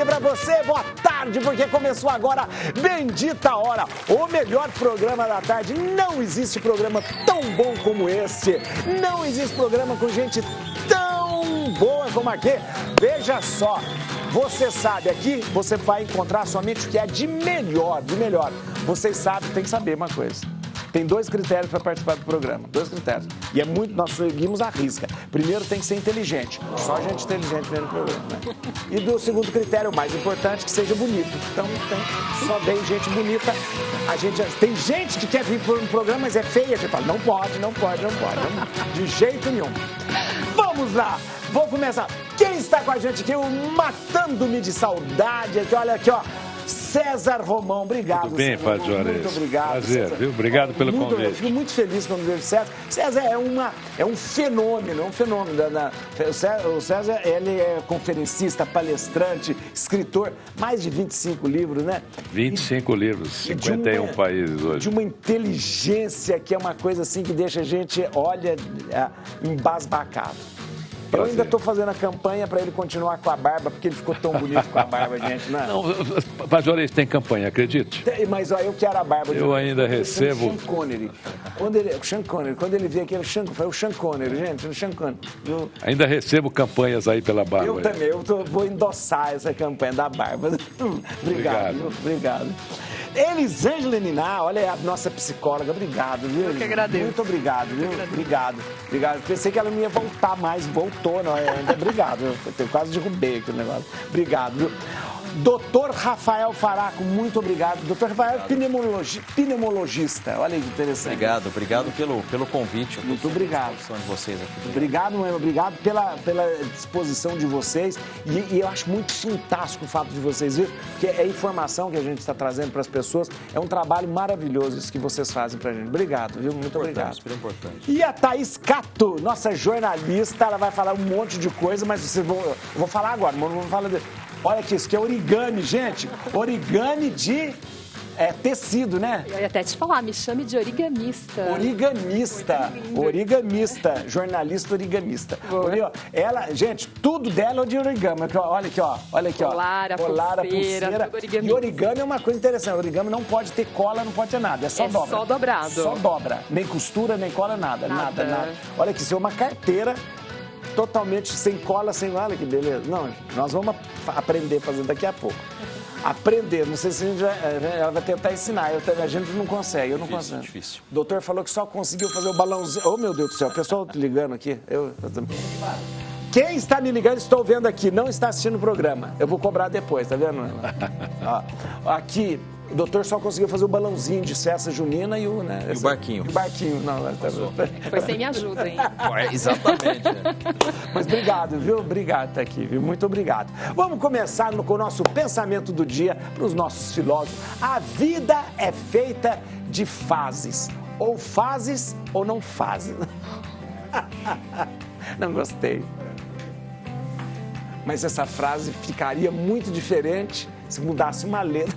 tarde pra você, boa tarde, porque começou agora Bendita Hora, o melhor programa da tarde. Não existe programa tão bom como este, não existe programa com gente tão boa como aqui. Veja só, você sabe, aqui você vai encontrar somente o que é de melhor, de melhor. Vocês sabem, tem que saber uma coisa. Tem 2 critérios para participar do programa, 2 critérios. E é muito, nós seguimos a risca. Primeiro, tem que ser inteligente. Só gente inteligente vendo o programa, né? E do segundo critério, o mais importante, que seja bonito. Então, só vem gente bonita. Tem gente que quer vir para um programa, mas é feia. A gente fala, não pode. De jeito nenhum. Vamos lá, vou começar. Quem está com a gente aqui? O Matando-me de Saudade. Aqui, olha aqui, ó. César Romão, obrigado. Tudo bem, Padre Juarez? Muito obrigado. Prazer, César. viu? Obrigado pelo convite. Eu fico muito feliz quando vejo o César. César é um fenômeno, O César, ele é conferencista, palestrante, escritor, mais de 25 livros, né? 25 livros, 51 países hoje. De uma inteligência que é uma coisa assim que deixa a gente, olha, embasbacado. Eu ainda estou fazendo a campanha para ele continuar com a barba, porque ele ficou tão bonito com a barba, gente, né? Não, Padre Juarez tem campanha, acredite. Mas ó, eu quero a barba. Eu ainda recebo... Sean Connery. Quando ele vê aquele foi o Sean Connery, gente, o Sean Connery. Ainda recebo campanhas aí pela barba. Eu também, vou endossar essa campanha da barba. Obrigado. Elisângela Niná, olha a nossa psicóloga, obrigado, viu? Eu que agradeço. Muito obrigado, viu? Obrigado. Pensei que ela não ia voltar mais, voltou, não, ainda obrigado. Eu quase derrubei aquele negócio. Obrigado, viu? Doutor Rafael Faraco, muito obrigado. Doutor Rafael, pneumologista, olha que interessante. Obrigado pelo convite. Muito obrigado. De vocês aqui. Obrigado pela disposição de vocês. E eu acho muito fantástico o fato de vocês virem, porque é a informação que a gente está trazendo para as pessoas. É um trabalho maravilhoso isso que vocês fazem para a gente. Obrigado, viu? Muito obrigado. Super importante. E a Thaís Cato, nossa jornalista, ela vai falar um monte de coisa, mas eu vou falar agora, mas não vou falar... Olha aqui, isso que é origami, gente. Origami de tecido, né? Eu ia até te falar, me chame de origamista. Origamista, jornalista origamista. Gente, tudo dela é de origami. Olha aqui, ó. Colar, a pulseira. E origami é uma coisa interessante. Origami não pode ter cola, não pode ter nada. É só dobra. Só dobrado. Só dobra. Nem costura, nem cola, nada. Olha aqui, isso é uma carteira totalmente sem cola, sem... Olha que beleza. Não, nós vamos aprender a fazer daqui a pouco. Aprender, não sei se ela vai tentar ensinar, a gente não consegue, eu não consigo. Difícil. O doutor falou que só conseguiu fazer o balãozinho. Oh, meu Deus do céu, o pessoal ligando aqui. Quem está me ligando, estou vendo aqui, não está assistindo o programa. Eu vou cobrar depois, tá vendo? Aqui... O doutor só conseguiu fazer o balãozinho de festa junina e o... Né, e o barquinho. O barquinho, não. Foi sem minha ajuda, hein? Exatamente. Mas obrigado, viu? Obrigado por estar aqui, viu? Muito obrigado. Vamos começar com o nosso pensamento do dia para os nossos filósofos. A vida é feita de fases. Ou fazes ou não fazes. Não gostei. Mas essa frase ficaria muito diferente se mudasse uma letra.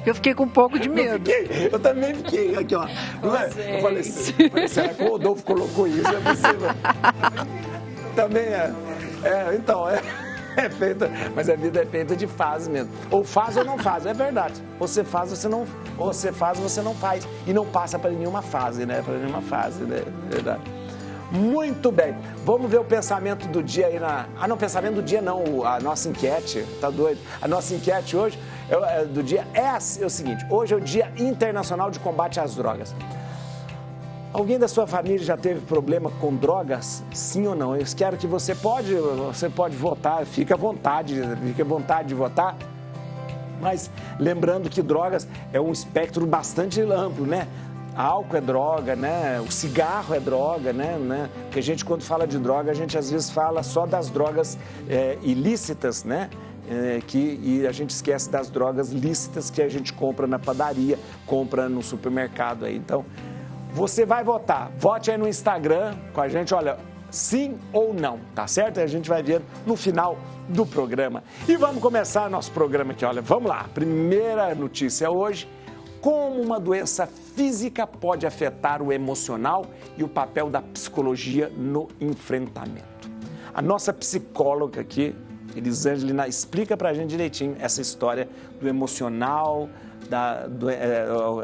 Eu fiquei com um pouco de medo. Eu também fiquei. Aqui, ó. Eu falei assim, será que o Rodolfo colocou isso? É possível. Também é. É feita, mas a vida é feita de fases mesmo. Ou faz ou não faz, é verdade. Você faz, você não faz. E não passa para nenhuma fase, né? Para nenhuma fase, né? É verdade. Muito bem, vamos ver o pensamento do dia aí não, pensamento do dia não, a nossa enquete, tá doido? A nossa enquete hoje, do dia é o seguinte, hoje é o Dia Internacional de Combate às Drogas. Alguém da sua família já teve problema com drogas? Sim ou não? Eu quero que você pode votar, fique à vontade de votar. Mas lembrando que drogas é um espectro bastante amplo, né? Álcool é droga, né? O cigarro é droga, né? Porque a gente, quando fala de droga, a gente às vezes fala só das drogas ilícitas, né? E a gente esquece das drogas lícitas que a gente compra na padaria, compra no supermercado aí. Então, você vai votar. Vote aí no Instagram com a gente, olha, sim ou não, tá certo? E a gente vai ver no final do programa. E vamos começar nosso programa aqui, olha, vamos lá. Primeira notícia hoje. Como uma doença física pode afetar o emocional e o papel da psicologia no enfrentamento. A nossa psicóloga aqui, Elisângela explica pra gente direitinho essa história do emocional,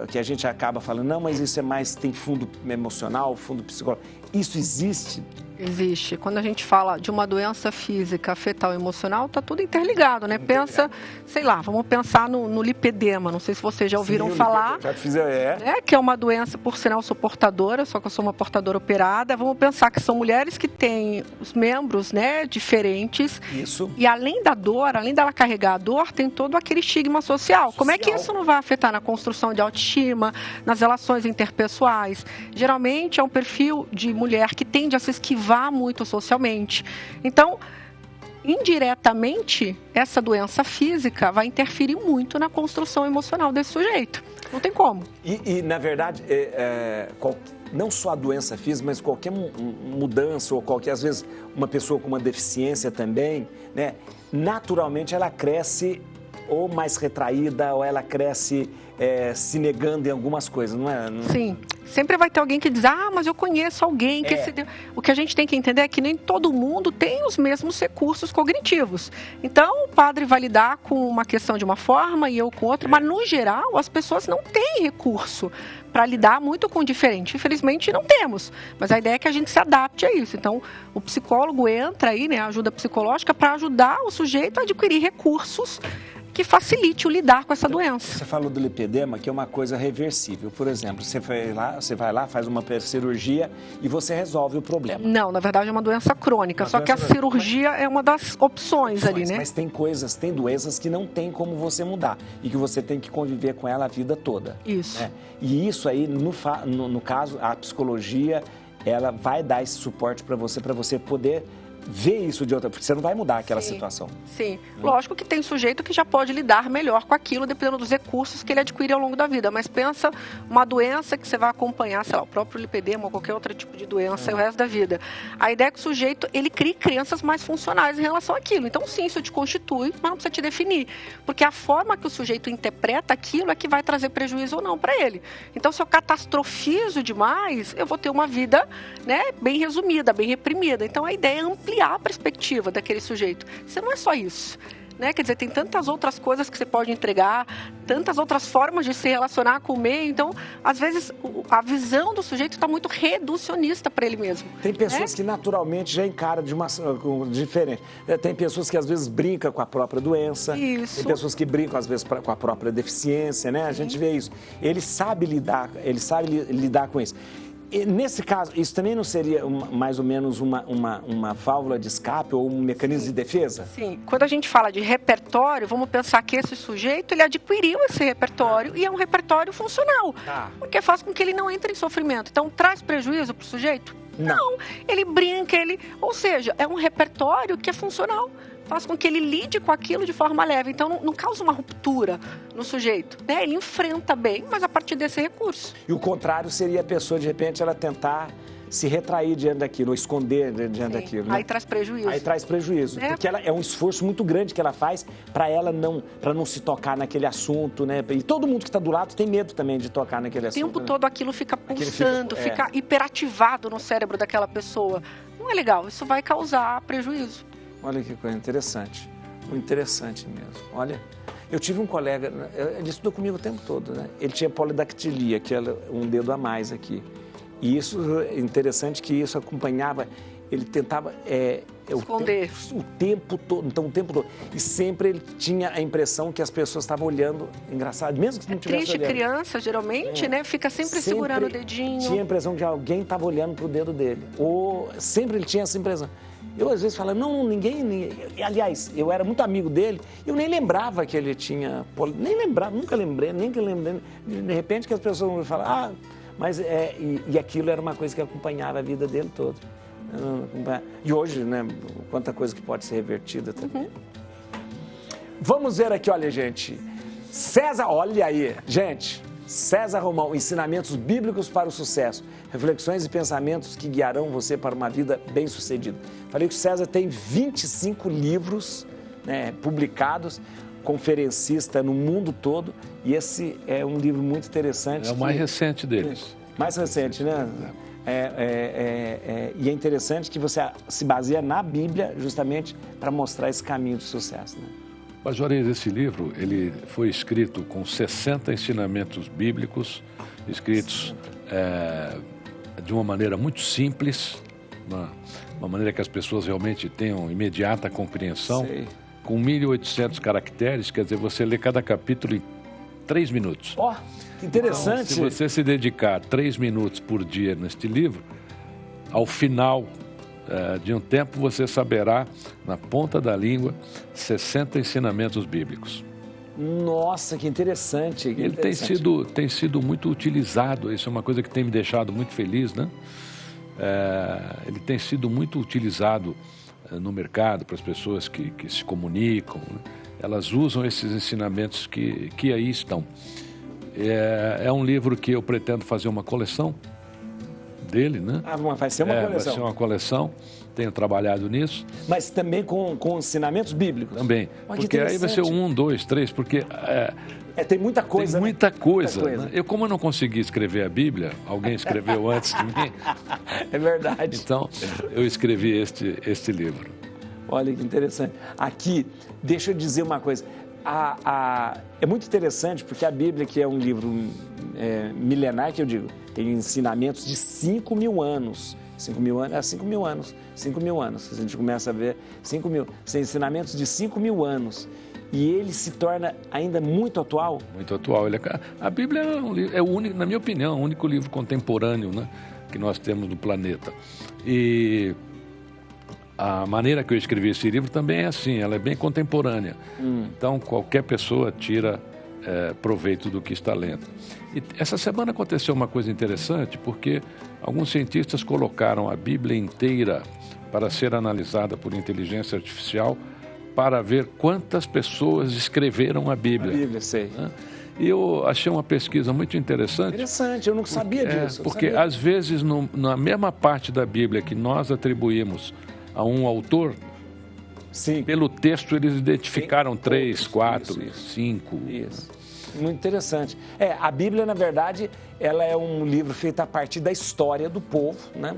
que a gente acaba falando, não, mas isso é mais, tem fundo emocional, fundo psicológico. Isso existe? Existe. Quando a gente fala de uma doença física, fetal e emocional, está tudo interligado, né? Pensa, sei lá, vamos pensar no lipedema, não sei se vocês já ouviram falar. Já fiz, que é uma doença, por sinal, eu sou portadora, só que eu sou uma portadora operada. Vamos pensar que são mulheres que têm os membros, né, diferentes. Isso. E além da dor, além dela carregar a dor, tem todo aquele estigma social. Como é que isso não vai afetar na construção de autoestima, nas relações interpessoais? Geralmente é um perfil de mulher que tende a se esquivar muito socialmente. Então, indiretamente, essa doença física vai interferir muito na construção emocional desse sujeito. Não tem como. E na verdade, não só a doença física, mas qualquer mudança, ou qualquer, às vezes, uma pessoa com uma deficiência também, né? Naturalmente ela cresce ou mais retraída, ou ela cresce se negando em algumas coisas, não é? Sim. Sempre vai ter alguém que diz, mas eu conheço alguém que O que a gente tem que entender é que nem todo mundo tem os mesmos recursos cognitivos. Então, o padre vai lidar com uma questão de uma forma e eu com outra, mas no geral as pessoas não têm recurso para lidar muito com o diferente. Infelizmente não temos, mas a ideia é que a gente se adapte a isso. Então, o psicólogo entra aí, né, a ajuda psicológica para ajudar o sujeito a adquirir recursos que facilite o lidar com essa doença. Você falou do lipedema, que é uma coisa reversível. Por exemplo, você vai lá, faz uma cirurgia e você resolve o problema. Não, na verdade é uma doença crônica, só que a cirurgia é uma das opções ali, né? Mas tem doenças que não tem como você mudar e que você tem que conviver com ela a vida toda. Isso. Né? E isso aí, no caso, a psicologia, ela vai dar esse suporte para você poder ver isso de outra, porque você não vai mudar aquela situação. Sim, lógico que tem sujeito que já pode lidar melhor com aquilo, dependendo dos recursos que ele adquire ao longo da vida, mas pensa uma doença que você vai acompanhar, sei lá, o próprio lipedema ou qualquer outro tipo de doença o resto da vida. A ideia é que o sujeito, ele crie crenças mais funcionais em relação àquilo. Então sim, isso te constitui, mas não precisa te definir, porque a forma que o sujeito interpreta aquilo é que vai trazer prejuízo ou não para ele. Então se eu catastrofizo demais, eu vou ter uma vida, né, bem resumida, bem reprimida. Então a ideia é ampliar a perspectiva daquele sujeito. Isso não é só isso, né? Quer dizer, tem tantas outras coisas que você pode entregar, tantas outras formas de se relacionar com o meio. Então, às vezes, a visão do sujeito está muito reducionista para ele mesmo. Tem pessoas que naturalmente já encaram de uma diferente. Tem pessoas que às vezes brincam com a própria doença. Isso. Tem pessoas que brincam às vezes com a própria deficiência, né? A gente vê isso. Ele sabe lidar com isso. E nesse caso, isso também não seria mais ou menos uma válvula de escape ou um mecanismo de defesa? Sim. Quando a gente fala de repertório, vamos pensar que esse sujeito, ele adquiriu esse repertório e é um repertório funcional. Porque faz com que ele não entre em sofrimento. Então, traz prejuízo para o sujeito? Não. Ele brinca, ou seja, é um repertório que é funcional. Faz com que ele lide com aquilo de forma leve. Então, não causa uma ruptura no sujeito, né? Ele enfrenta bem, mas a partir desse recurso. E o contrário seria a pessoa, de repente, ela tentar se retrair diante daquilo, ou esconder diante daquilo. Né? Aí traz prejuízo. Aí traz prejuízo, porque é um esforço muito grande que ela faz para não se tocar naquele assunto, né? E todo mundo que está do lado tem medo também de tocar naquele assunto. O tempo todo aquilo fica pulsando, fica hiperativado no cérebro daquela pessoa. Não é legal, isso vai causar prejuízo. Olha que coisa interessante, muito interessante mesmo. Olha, eu tive um colega, ele estudou comigo o tempo todo, né? Ele tinha polidactilia, que é um dedo a mais aqui. E isso é interessante que isso acompanhava, ele tentava esconder o tempo todo, então o tempo todo. E sempre ele tinha a impressão que as pessoas estavam olhando, engraçado, mesmo que não tivesse triste, olhando. Criança, geralmente, né? Fica sempre segurando o dedinho. Tinha a impressão que alguém estava olhando para o dedo dele. Ou sempre ele tinha essa impressão. Eu, às vezes, falava, ninguém... Aliás, eu era muito amigo dele, eu nem lembrava que ele tinha... Nem lembrava, nunca lembrei, nem que lembrei. De repente que as pessoas vão falar, mas e aquilo era uma coisa que acompanhava a vida dele toda. E hoje, né, quanta coisa que pode ser revertida também. Vamos ver aqui, olha, gente. César, olha aí, gente. César Romão, ensinamentos bíblicos para o sucesso, reflexões e pensamentos que guiarão você para uma vida bem-sucedida. Falei que o César tem 25 livros, né, publicados, conferencista no mundo todo, e esse é um livro muito interessante. É o mais recente deles. Mais recente, né? E é interessante que você se baseia na Bíblia justamente para mostrar esse caminho de sucesso, né? Mas, Juarez, esse livro, ele foi escrito com 60 ensinamentos bíblicos, escritos de uma maneira muito simples, uma maneira que as pessoas realmente tenham imediata compreensão, Sei. com 1.800 caracteres, quer dizer, você lê cada capítulo em 3 minutos. Ó, que interessante. Então, se você se dedicar 3 minutos por dia neste livro, ao final de um tempo você saberá, na ponta da língua, 60 ensinamentos bíblicos. Nossa, que interessante. Que Ele tem sido muito utilizado, isso é uma coisa que tem me deixado muito feliz, né? Ele tem sido muito utilizado no mercado para as pessoas que se comunicam, né? Elas usam esses ensinamentos que aí estão. É um livro que eu pretendo fazer uma coleção dele, né? Vai ser uma coleção. Vai ser uma coleção, tenho trabalhado nisso. Mas também com ensinamentos bíblicos? Também, porque aí vai ser 1, 2, 3, porque... tem muita coisa, tem muita coisa. Muita coisa. Né? Como eu não consegui escrever a Bíblia, alguém escreveu antes de mim. É verdade. Então, eu escrevi este livro. Olha que interessante. Aqui, deixa eu dizer uma coisa. É muito interessante porque a Bíblia, que é um livro milenar, que eu digo, tem ensinamentos de 5.000 anos. 5.000 anos, 5.000 anos. 5.000 anos. A gente começa a ver 5.000. São ensinamentos de 5.000 anos. E ele se torna ainda muito atual. Muito atual. A Bíblia é o único, na minha opinião, o único livro contemporâneo, né, que nós temos no planeta. E a maneira que eu escrevi esse livro também é assim, ela é bem contemporânea. Então, qualquer pessoa tira proveito do que está lendo. E essa semana aconteceu uma coisa interessante, porque alguns cientistas colocaram a Bíblia inteira para ser analisada por inteligência artificial para ver quantas pessoas escreveram a Bíblia. A Bíblia, sei. Né? E eu achei uma pesquisa muito interessante. Interessante, eu não sabia disso. Porque às vezes na mesma parte da Bíblia que nós atribuímos a um autor, sim, pelo texto eles identificaram 3, 4, 5. Isso. Muito interessante. A Bíblia, na verdade, ela é um livro feito a partir da história do povo, né?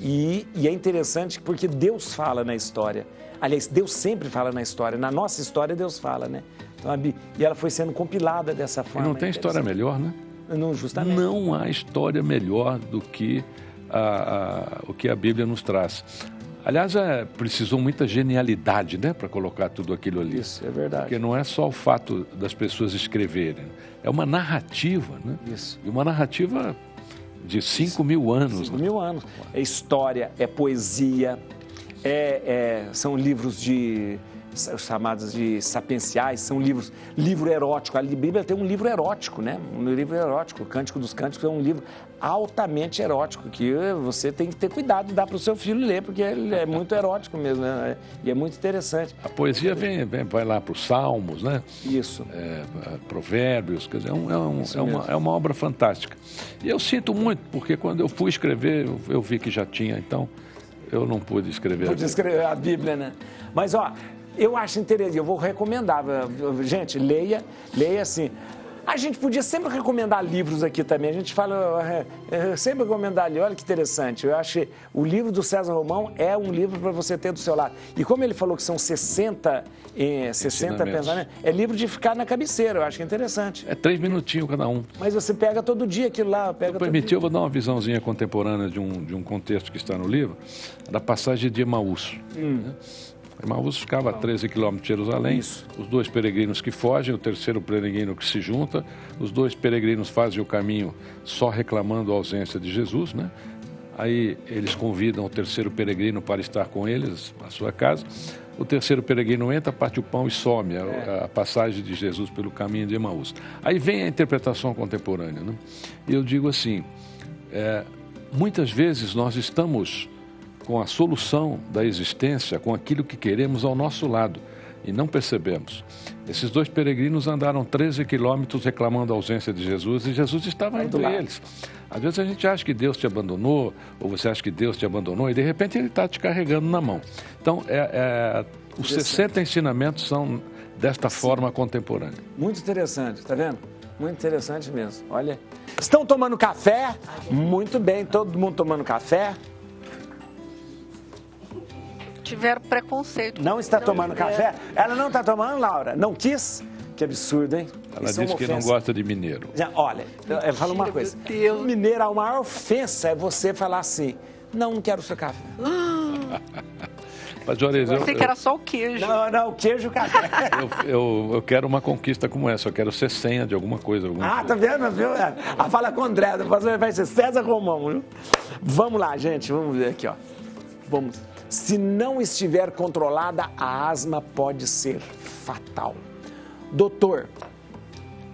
E é interessante porque Deus fala na história. Aliás, Deus sempre fala na história. Na nossa história, Deus fala, né? Então, e ela foi sendo compilada dessa forma. E não tem história melhor, né? Não, justamente. Não há história melhor do que o que a Bíblia nos traz. Aliás, precisou muita genialidade, né, para colocar tudo aquilo ali. Isso, é verdade. Porque não é só o fato das pessoas escreverem. É uma narrativa, né? Isso. E uma narrativa de 5.000 anos. 5.000 anos. É história, é poesia, são livros chamados de sapienciais, são livro erótico. A Bíblia tem um livro erótico, né? Um livro erótico, o Cântico dos Cânticos é um livro altamente erótico, que você tem que ter cuidado de dar para o seu filho ler, porque ele é muito erótico mesmo, né? E é muito interessante. A poesia vai lá para os Salmos, né? Isso. Provérbios, quer dizer, é uma obra fantástica. E eu sinto muito, porque quando eu fui escrever, eu vi que já tinha, então eu não pude escrever. Pude escrever a Bíblia, né? Mas, eu acho interessante, eu vou recomendar, gente, leia assim. A gente podia sempre recomendar livros aqui também, a gente fala, sempre recomendar ali, olha que interessante, eu acho que o livro do César Romão é um livro para você ter do seu lado. E como ele falou que são 60 pensamentos, é livro de ficar na cabeceira, eu acho que é interessante. 3 minutinhos cada um. Mas você pega todo dia aquilo lá, Se permitir, eu vou dar uma visãozinha contemporânea de um contexto que está no livro, da passagem de Emaús. Emaús ficava a 13 quilômetros de Jerusalém. Isso. Os 2 peregrinos que fogem, o terceiro peregrino que se junta. Os 2 peregrinos fazem o caminho só reclamando a ausência de Jesus, né? Aí eles convidam o terceiro peregrino para estar com eles na sua casa. O terceiro peregrino entra, parte o pão e some, a passagem de Jesus pelo caminho de Emaús. Aí vem a interpretação contemporânea, né? E eu digo assim, muitas vezes nós estamos com a solução da existência, com aquilo que queremos ao nosso lado, e não percebemos. Esses 2 peregrinos andaram 13 quilômetros reclamando a ausência de Jesus, e Jesus estava entre eles. Às vezes a gente acha que Deus te abandonou, ou você acha que Deus te abandonou, e de repente Ele está te carregando na mão. Então, os 60 ensinamentos são desta forma contemporânea. Muito interessante, tá vendo? Muito interessante mesmo. Olha. Estão tomando café? Muito bem, todo mundo tomando café. Tiveram preconceito. Não está tomando café? Ela não está tomando, Laura? Não quis? Que absurdo, hein? Ela Isso é disse uma que não ofensa. gosta de mineiro. Olha, eu falo uma coisa. Mineiro, a maior ofensa é você falar assim, não quero o seu café. Mas, Juarez, Eu pensei que era só o queijo. Não, queijo, café. eu quero uma conquista como essa. Eu quero ser senha de alguma coisa. Tá vendo, viu? A fala com o André, vai ser César Romão, viu? Vamos lá, gente, vamos ver aqui, ó. Vamos. Se não estiver controlada, a asma pode ser fatal. Doutor,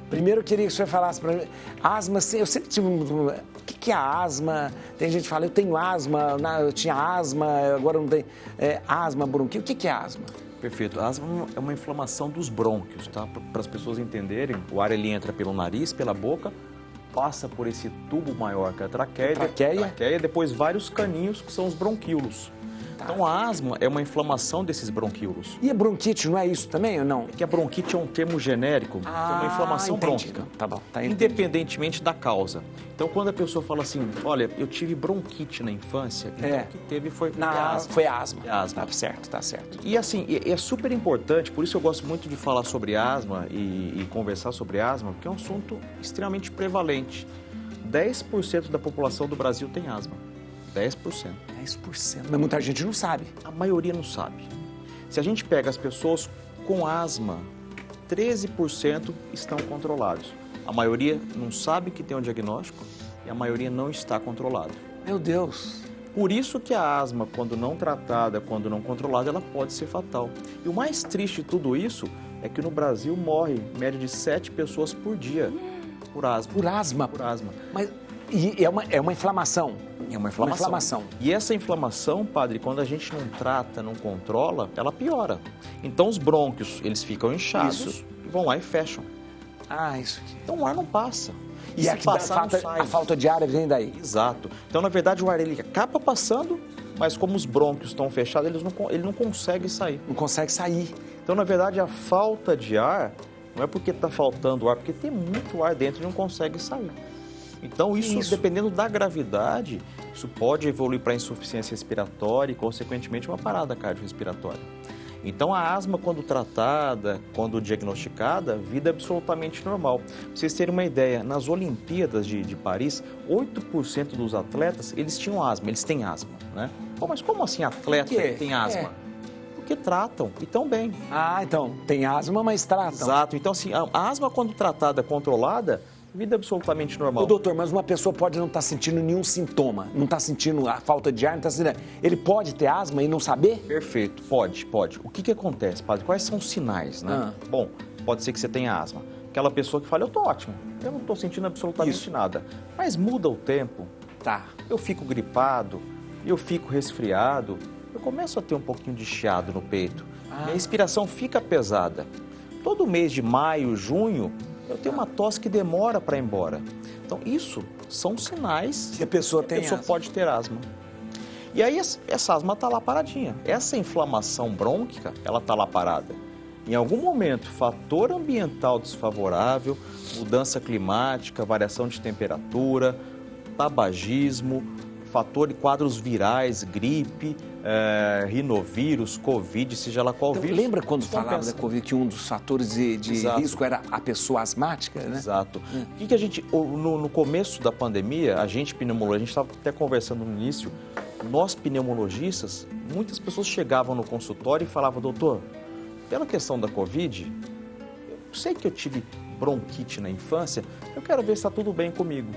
primeiro eu queria que o senhor falasse para mim, asma, eu sempre tive o que é a asma? Tem gente que fala, eu tenho asma, eu tinha asma, agora não tenho, asma, bronquite, o que é asma? Perfeito. A asma é uma inflamação dos brônquios, tá? Para as pessoas entenderem, o ar ele entra pelo nariz, pela boca, passa por esse tubo maior que é a traqueia, depois vários caninhos que são os bronquíolos. Então, a asma é uma inflamação desses bronquíolos. E a bronquite não é isso também ou não? É que a bronquite é um termo genérico, que é uma inflamação brônquica. Tá bom. Independentemente da causa. Então, quando a pessoa fala assim, olha, eu tive bronquite na infância, então o que teve foi asma. Foi asma. Asma. Tá certo. E assim, é super importante, por isso eu gosto muito de falar sobre asma e conversar sobre asma, porque é um assunto extremamente prevalente. 10% da população do Brasil tem asma. 10%. 10%. Mas muita gente não sabe. A maioria não sabe. Se a gente pega as pessoas com asma, 13% estão controlados. A maioria não sabe que tem um diagnóstico e a maioria não está controlado. Meu Deus. Por isso que a asma, quando não tratada, quando não controlada, ela pode ser fatal. E o mais triste de tudo isso é que no Brasil morre média de 7 pessoas por dia por asma. Por asma? Por asma. Mas é uma inflamação? É uma inflamação. E essa inflamação, padre, quando a gente não trata, não controla, ela piora. Então os brônquios, eles ficam inchados e vão lá e fecham. Isso aqui. Então o ar não passa. E aqui a falta de ar vem daí. Exato. Então, na verdade, o ar ele acaba passando, mas como os brônquios estão fechados, ele não consegue sair. Não consegue sair. Então, na verdade, a falta de ar não é porque está faltando ar, porque tem muito ar dentro e não consegue sair. Então, isso, dependendo da gravidade, isso pode evoluir para insuficiência respiratória e, consequentemente, uma parada cardiorrespiratória. Então, a asma, quando tratada, quando diagnosticada, vida absolutamente normal. Pra vocês terem uma ideia, nas Olimpíadas de Paris, 8% dos atletas, eles tinham asma, eles têm asma, né? Pô, mas como assim atleta tem asma? Porque tratam e tão bem. Então, tem asma, mas tratam. Exato. Então, assim, a asma, quando tratada, controlada, vida absolutamente normal. Doutor, mas uma pessoa pode não estar sentindo nenhum sintoma, não está sentindo a falta de ar, não está sentindo... Ele pode ter asma e não saber? Perfeito, pode. O que acontece, padre? Quais são os sinais, né? Bom, pode ser que você tenha asma. Aquela pessoa que fala, eu tô ótimo, eu não tô sentindo absolutamente nada. Mas muda o tempo, eu fico gripado, eu fico resfriado, eu começo a ter um pouquinho de chiado no peito, minha respiração fica pesada. Todo mês de maio, junho, eu tenho uma tosse que demora para ir embora. Então, isso são sinais que a pessoa pode ter asma. E aí, essa asma está lá paradinha. Essa inflamação brônquica, ela está lá parada. Em algum momento, fator ambiental desfavorável, mudança climática, variação de temperatura, tabagismo, fator de quadros virais, gripe, rinovírus, Covid, seja lá qual vírus. Lembra quando falava da Covid que um dos fatores de risco era a pessoa asmática, né? Exato. O que a gente, no começo da pandemia, a gente pneumologista, a gente estava até conversando no início, nós pneumologistas, muitas pessoas chegavam no consultório e falavam, doutor, pela questão da Covid, eu sei que eu tive bronquite na infância, eu quero ver se está tudo bem comigo,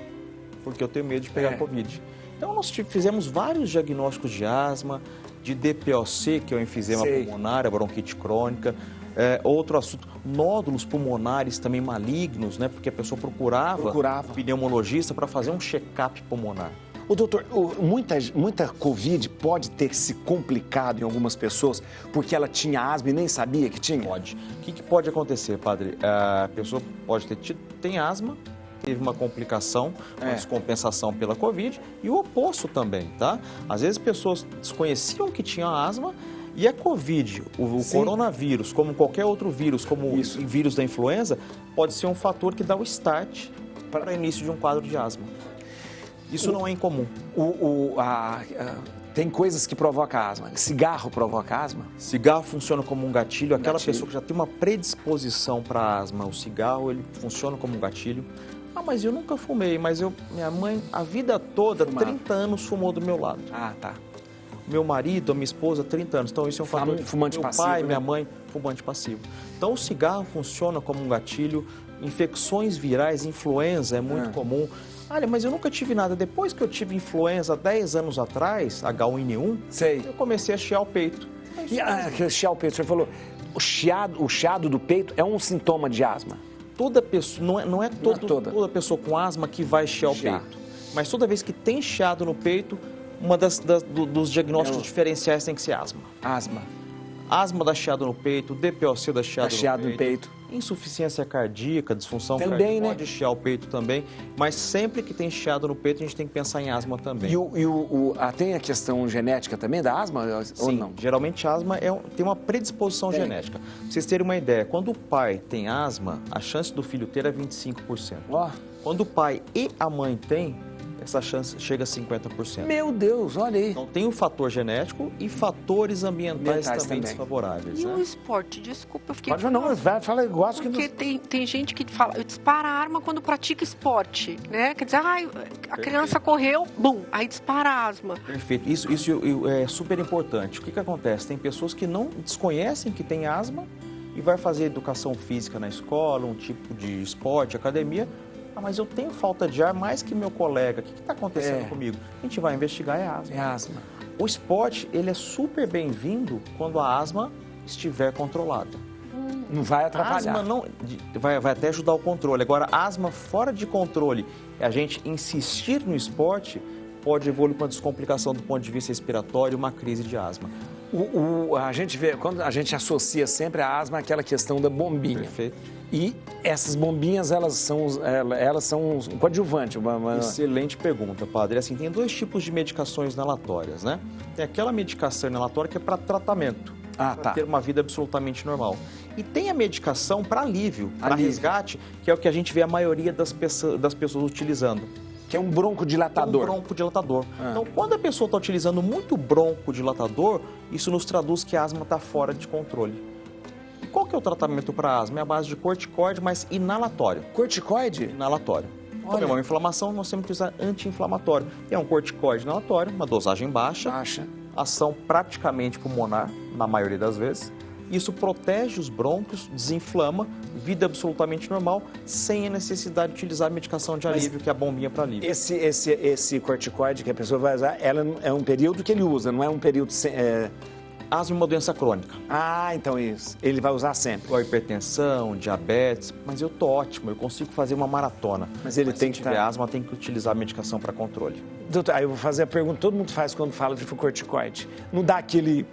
porque eu tenho medo de pegar Covid. Então, nós fizemos vários diagnósticos de asma, de DPOC, que é o enfisema pulmonar, a bronquite crônica. Outro assunto, nódulos pulmonares também malignos, né? Porque a pessoa procurava. Um pneumologista para fazer um check-up pulmonar. Doutor, muita Covid pode ter se complicado em algumas pessoas porque ela tinha asma e nem sabia que tinha? Pode. O que pode acontecer, padre? A pessoa pode tem asma, teve uma complicação, uma descompensação pela Covid e o oposto também, tá? Às vezes pessoas desconheciam que tinham asma E a Covid, o coronavírus, como qualquer outro vírus, como o vírus da influenza, pode ser um fator que dá o start para o início de um quadro de asma. Isso não é incomum. Tem coisas que provocam asma. Cigarro provoca asma? Cigarro funciona como um gatilho. Aquela pessoa que já tem uma predisposição para asma, o cigarro, ele funciona como um gatilho. Ah, mas eu nunca fumei, mas minha mãe, a vida toda, 30 anos, fumou do meu lado. Ah, tá. Meu marido, a minha esposa, 30 anos. Então, isso é um fator. Fumante passivo. Meu pai, né? minha mãe, fumante passivo. Então, o cigarro funciona como um gatilho. Infecções virais, influenza é muito comum. Olha, mas eu nunca tive nada. Depois que eu tive influenza 10 anos atrás, H1N1, eu comecei a chiar o peito. Chiar o peito, você falou, o chiado do peito é um sintoma de asma? Toda pessoa, não é toda pessoa com asma que vai chiar o peito. Mas toda vez que tem chiado no peito, uma dos diagnósticos diferenciais tem que ser asma. Asma dá chiado no peito, DPOC dá chiado no peito. Insuficiência cardíaca, disfunção cardíaca, pode chiar o peito também, mas sempre que tem chiado no peito, a gente tem que pensar em asma também. Tem a questão genética também da asma? Sim, ou não? Geralmente a asma tem uma predisposição genética. Pra vocês terem uma ideia, quando o pai tem asma, a chance do filho ter é 25%. Quando o pai e a mãe têm, essa chance chega a 50%. Meu Deus, olha aí. Então tem o fator genético e fatores ambientais também desfavoráveis. E o esporte? Desculpa, eu fiquei... Pode não, fala igual que... Porque tem gente que fala, dispara a arma quando pratica esporte, né? Quer dizer, a criança correu, bum, aí dispara a asma. Perfeito, isso é super importante. O que acontece? Tem pessoas que não desconhecem que tem asma e vai fazer educação física na escola, um tipo de esporte, academia. Ah, mas eu tenho falta de ar mais que meu colega. O que está acontecendo comigo? A gente vai investigar, é asma. O esporte, ele é super bem-vindo quando a asma estiver controlada. Não vai atrapalhar. A asma vai até ajudar o controle. Agora, a asma fora de controle, a gente insistir no esporte, pode evoluir para uma descomplicação do ponto de vista respiratório, uma crise de asma. A gente vê, quando a gente associa sempre a asma àquela questão da bombinha. Perfeito. E essas bombinhas, elas são um coadjuvante. Excelente pergunta, padre. Assim, tem dois tipos de medicações inalatórias, né? Tem aquela medicação inalatória que é para tratamento, para ter uma vida absolutamente normal. E tem a medicação para alívio, para resgate, que é o que a gente vê a maioria das pessoas utilizando. Que é um broncodilatador. Então, quando a pessoa está utilizando muito broncodilatador, isso nos traduz que a asma está fora de controle. E qual que é o tratamento para asma? É a base de corticoide, mas inalatório. Corticoide? Inalatório. Como é uma inflamação, nós temos que usar anti-inflamatório. É um corticoide inalatório, uma dosagem baixa. Ação praticamente pulmonar, na maioria das vezes. Isso protege os brônquios, desinflama, vida absolutamente normal, sem a necessidade de utilizar a medicação de alívio, que é a bombinha para alívio. Esse corticoide que a pessoa vai usar, ela é um período que ele usa, não é um período... Asma é uma doença crônica. Então isso. Ele vai usar sempre. Igual hipertensão, diabetes, mas eu tô ótimo, eu consigo fazer uma maratona. Mas se tiver asma, tem que utilizar a medicação para controle. Doutor, aí eu vou fazer a pergunta que todo mundo faz quando fala de corticoide. Não dá aquele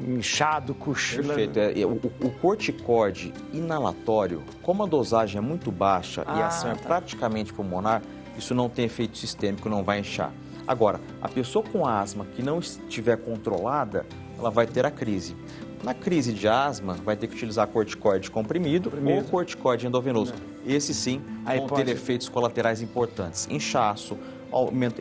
inchado, cochilo? Perfeito. O corticoide inalatório, como a dosagem é muito baixa e a ação é praticamente pulmonar, isso não tem efeito sistêmico, não vai inchar. Agora, a pessoa com asma que não estiver controlada, ela vai ter a crise. Na crise de asma, vai ter que utilizar corticoide comprimido ou corticoide endovenoso. Esse sim vão ter efeitos colaterais importantes. Inchaço,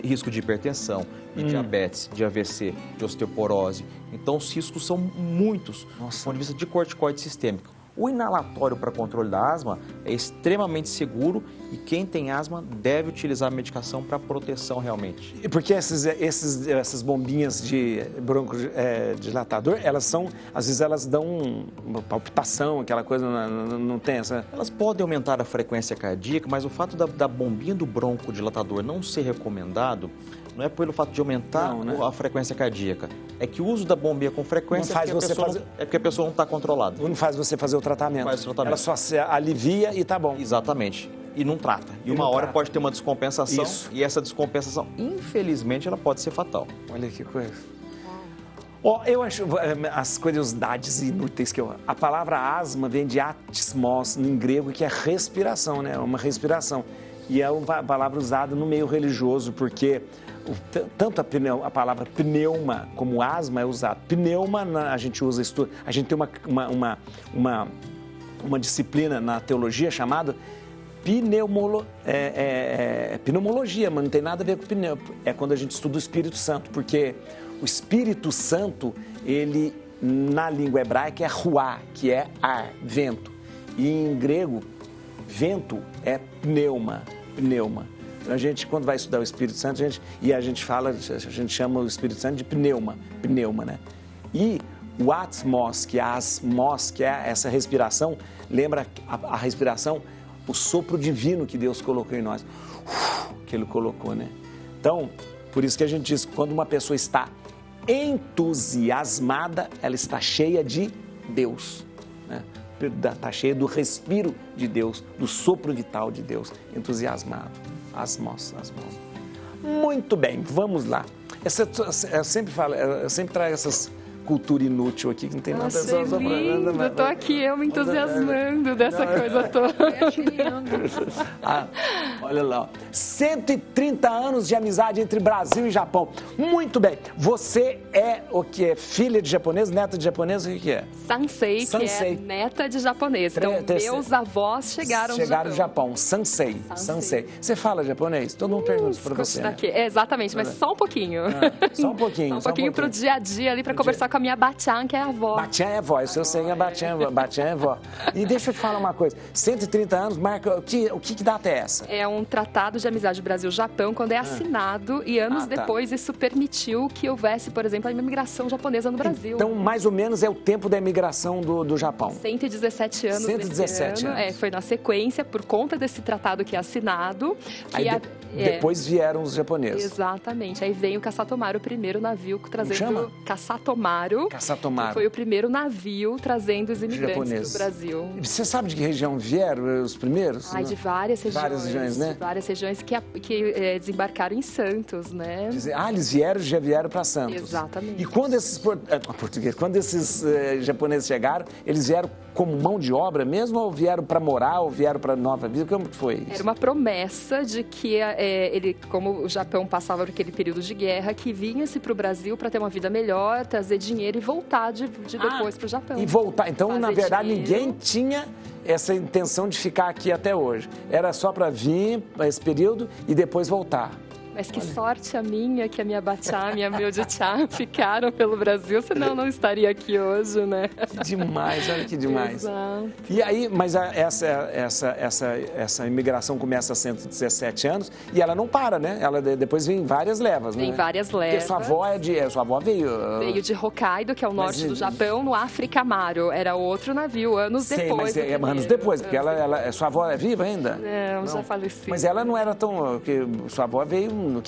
risco de hipertensão, de diabetes, de AVC, de osteoporose. Então, os riscos são muitos do ponto de vista de corticoide sistêmico. O inalatório para controle da asma é extremamente seguro e quem tem asma deve utilizar a medicação para proteção realmente. E porque essas bombinhas de broncodilatador, elas são, às vezes elas dão uma palpitação, aquela coisa, não tem essa... Elas podem aumentar a frequência cardíaca, mas o fato da bombinha do broncodilatador não ser recomendado não é pelo fato de aumentar a frequência cardíaca. É que o uso da bombinha com frequência é porque a pessoa não está controlada. Não faz você fazer o tratamento. Faz o tratamento. Ela só se alivia e tá bom. Exatamente. E não trata. E uma hora pode ter uma descompensação. E essa descompensação, infelizmente, ela pode ser fatal. Olha que coisa. Eu acho as curiosidades inúteis que a palavra asma vem de atismos em grego, que é respiração, né? Uma respiração. E é uma palavra usada no meio religioso, porque tanto a palavra pneuma como asma é usada. Pneuma, a gente usa isso, a gente tem uma disciplina na teologia chamada pneumologia, mas não tem nada a ver com pneu. É quando a gente estuda o Espírito Santo, porque o Espírito Santo, ele na língua hebraica é ruá, que é ar, vento. E em grego, vento é pneuma. A gente, quando vai estudar o Espírito Santo, a gente chama o Espírito Santo de pneuma, né? E o atmos, que é essa respiração, lembra a respiração, o sopro divino que Deus colocou em nós, que Ele colocou, né? Então, por isso que a gente diz, quando uma pessoa está entusiasmada, ela está cheia de Deus, né? Está cheia do respiro de Deus, do sopro vital de Deus, entusiasmado. Asmos. Muito bem, vamos lá. Eu sempre trago essas cultura inútil aqui, que não tem nada a ver. Eu tô aqui, eu me entusiasmando dessa coisa toda. Olha lá, 130 anos de amizade entre Brasil e Japão. Muito bem, você é o que é? Filha de japonês, neta de japonês, o que é? Sansei, que é neta de japonês. Então, meus avós chegaram do Japão. Sansei. Você fala japonês? Todo mundo pergunta para você, né? Exatamente, mas só um pouquinho. Só um pouquinho. Só um pouquinho pro dia a dia ali, para conversar com a minha Bachan, que é a avó. Bachan é avó, isso eu sei que é Bachan é avó. E deixa eu te falar uma coisa, 130 anos, marca, o que data é essa? É um tratado de amizade Brasil-Japão, quando é assinado, e anos depois isso permitiu que houvesse, por exemplo, a imigração japonesa no Brasil. Então, mais ou menos, é o tempo da imigração do Japão. 117 anos 117 anos. Foi na sequência, por conta desse tratado que é assinado. Depois vieram os japoneses. Exatamente. Aí vem o Kasatomaru, o primeiro navio trazendo... Kasatomaru. Que foi o primeiro navio trazendo os imigrantes do Brasil. Você sabe de que região vieram os primeiros? De várias regiões. Várias regiões, né? De várias regiões que desembarcaram em Santos, né? Eles já vieram para Santos. Exatamente. E quando esses japoneses chegaram, eles vieram como mão de obra mesmo, ou vieram para morar, ou vieram para Nova Vida? Como foi isso? Era uma promessa de que como o Japão passava por aquele período de guerra, que vinha-se para o Brasil para ter uma vida melhor, trazer dinheiro e voltar depois para o Japão. E voltar. Então, na verdade, ninguém tinha essa intenção de ficar aqui até hoje. Era só para vir para esse período e depois voltar. Mas que sorte a minha, que a minha Bachan, minha Mildichan ficaram pelo Brasil, senão não estaria aqui hoje, né? Que demais, olha que demais. Exato. E aí, mas essa imigração começa há 117 anos e ela não para, né? Ela depois vem várias levas, né? Tem várias levas. Porque sua avó veio... Veio de Hokkaido, que é o norte do Japão, no Africamaru. Era outro navio, anos depois. Anos depois, porque sua avó é viva ainda? Não, já faleceu. Mas ela não era tão... Porque sua avó veio no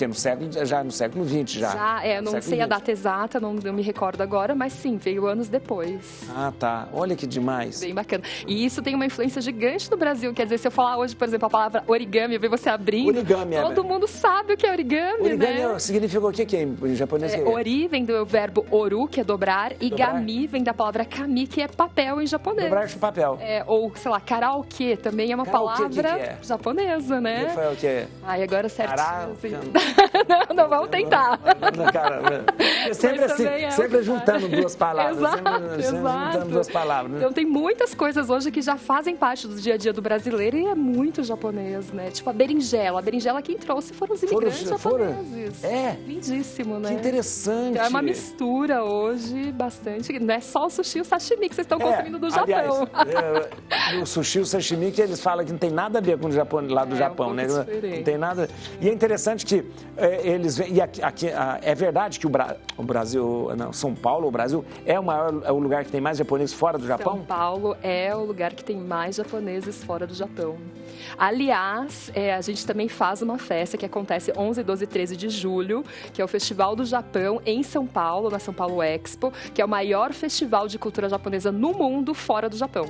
século XX já. Não sei a data exata, não me recordo agora, mas sim, veio anos depois. Tá. Olha que demais. Bem bacana. E isso tem uma influência gigante no Brasil. Quer dizer, se eu falar hoje, por exemplo, a palavra origami, eu ver você abrindo, todo mundo sabe o que é origami, né? Origami significa o que em japonês? Ori vem do verbo oru, que é dobrar, e gami vem da palavra kami, que é papel em japonês. Dobrar de papel. Ou, sei lá, karaokê também é uma palavra japonesa, né? Que foi o que? Agora certinho. Não, vamos tentar. Sempre juntando duas palavras. Juntando duas palavras. Né? Então tem muitas coisas hoje que já fazem parte do dia a dia do brasileiro e é muito japonês, né? Tipo a berinjela. A berinjela quem trouxe foram os imigrantes japoneses. Lindíssimo, né? Que interessante. Então é uma mistura hoje bastante. Não é só o sushi e o sashimi que vocês estão consumindo do Japão. O sushi e o sashimi que eles falam que não tem nada a ver com o Japão, lá do Japão, né? Diferente. Não tem nada. E é interessante que eles vêm. E aqui é verdade que o Brasil, São Paulo, o Brasil, é o lugar que tem mais japoneses fora do Japão? São Paulo é o lugar que tem mais japoneses fora do Japão. Aliás, a gente também faz uma festa que acontece 11, 12 e 13 de julho, que é o Festival do Japão em São Paulo, na São Paulo Expo, que é o maior festival de cultura japonesa no mundo fora do Japão.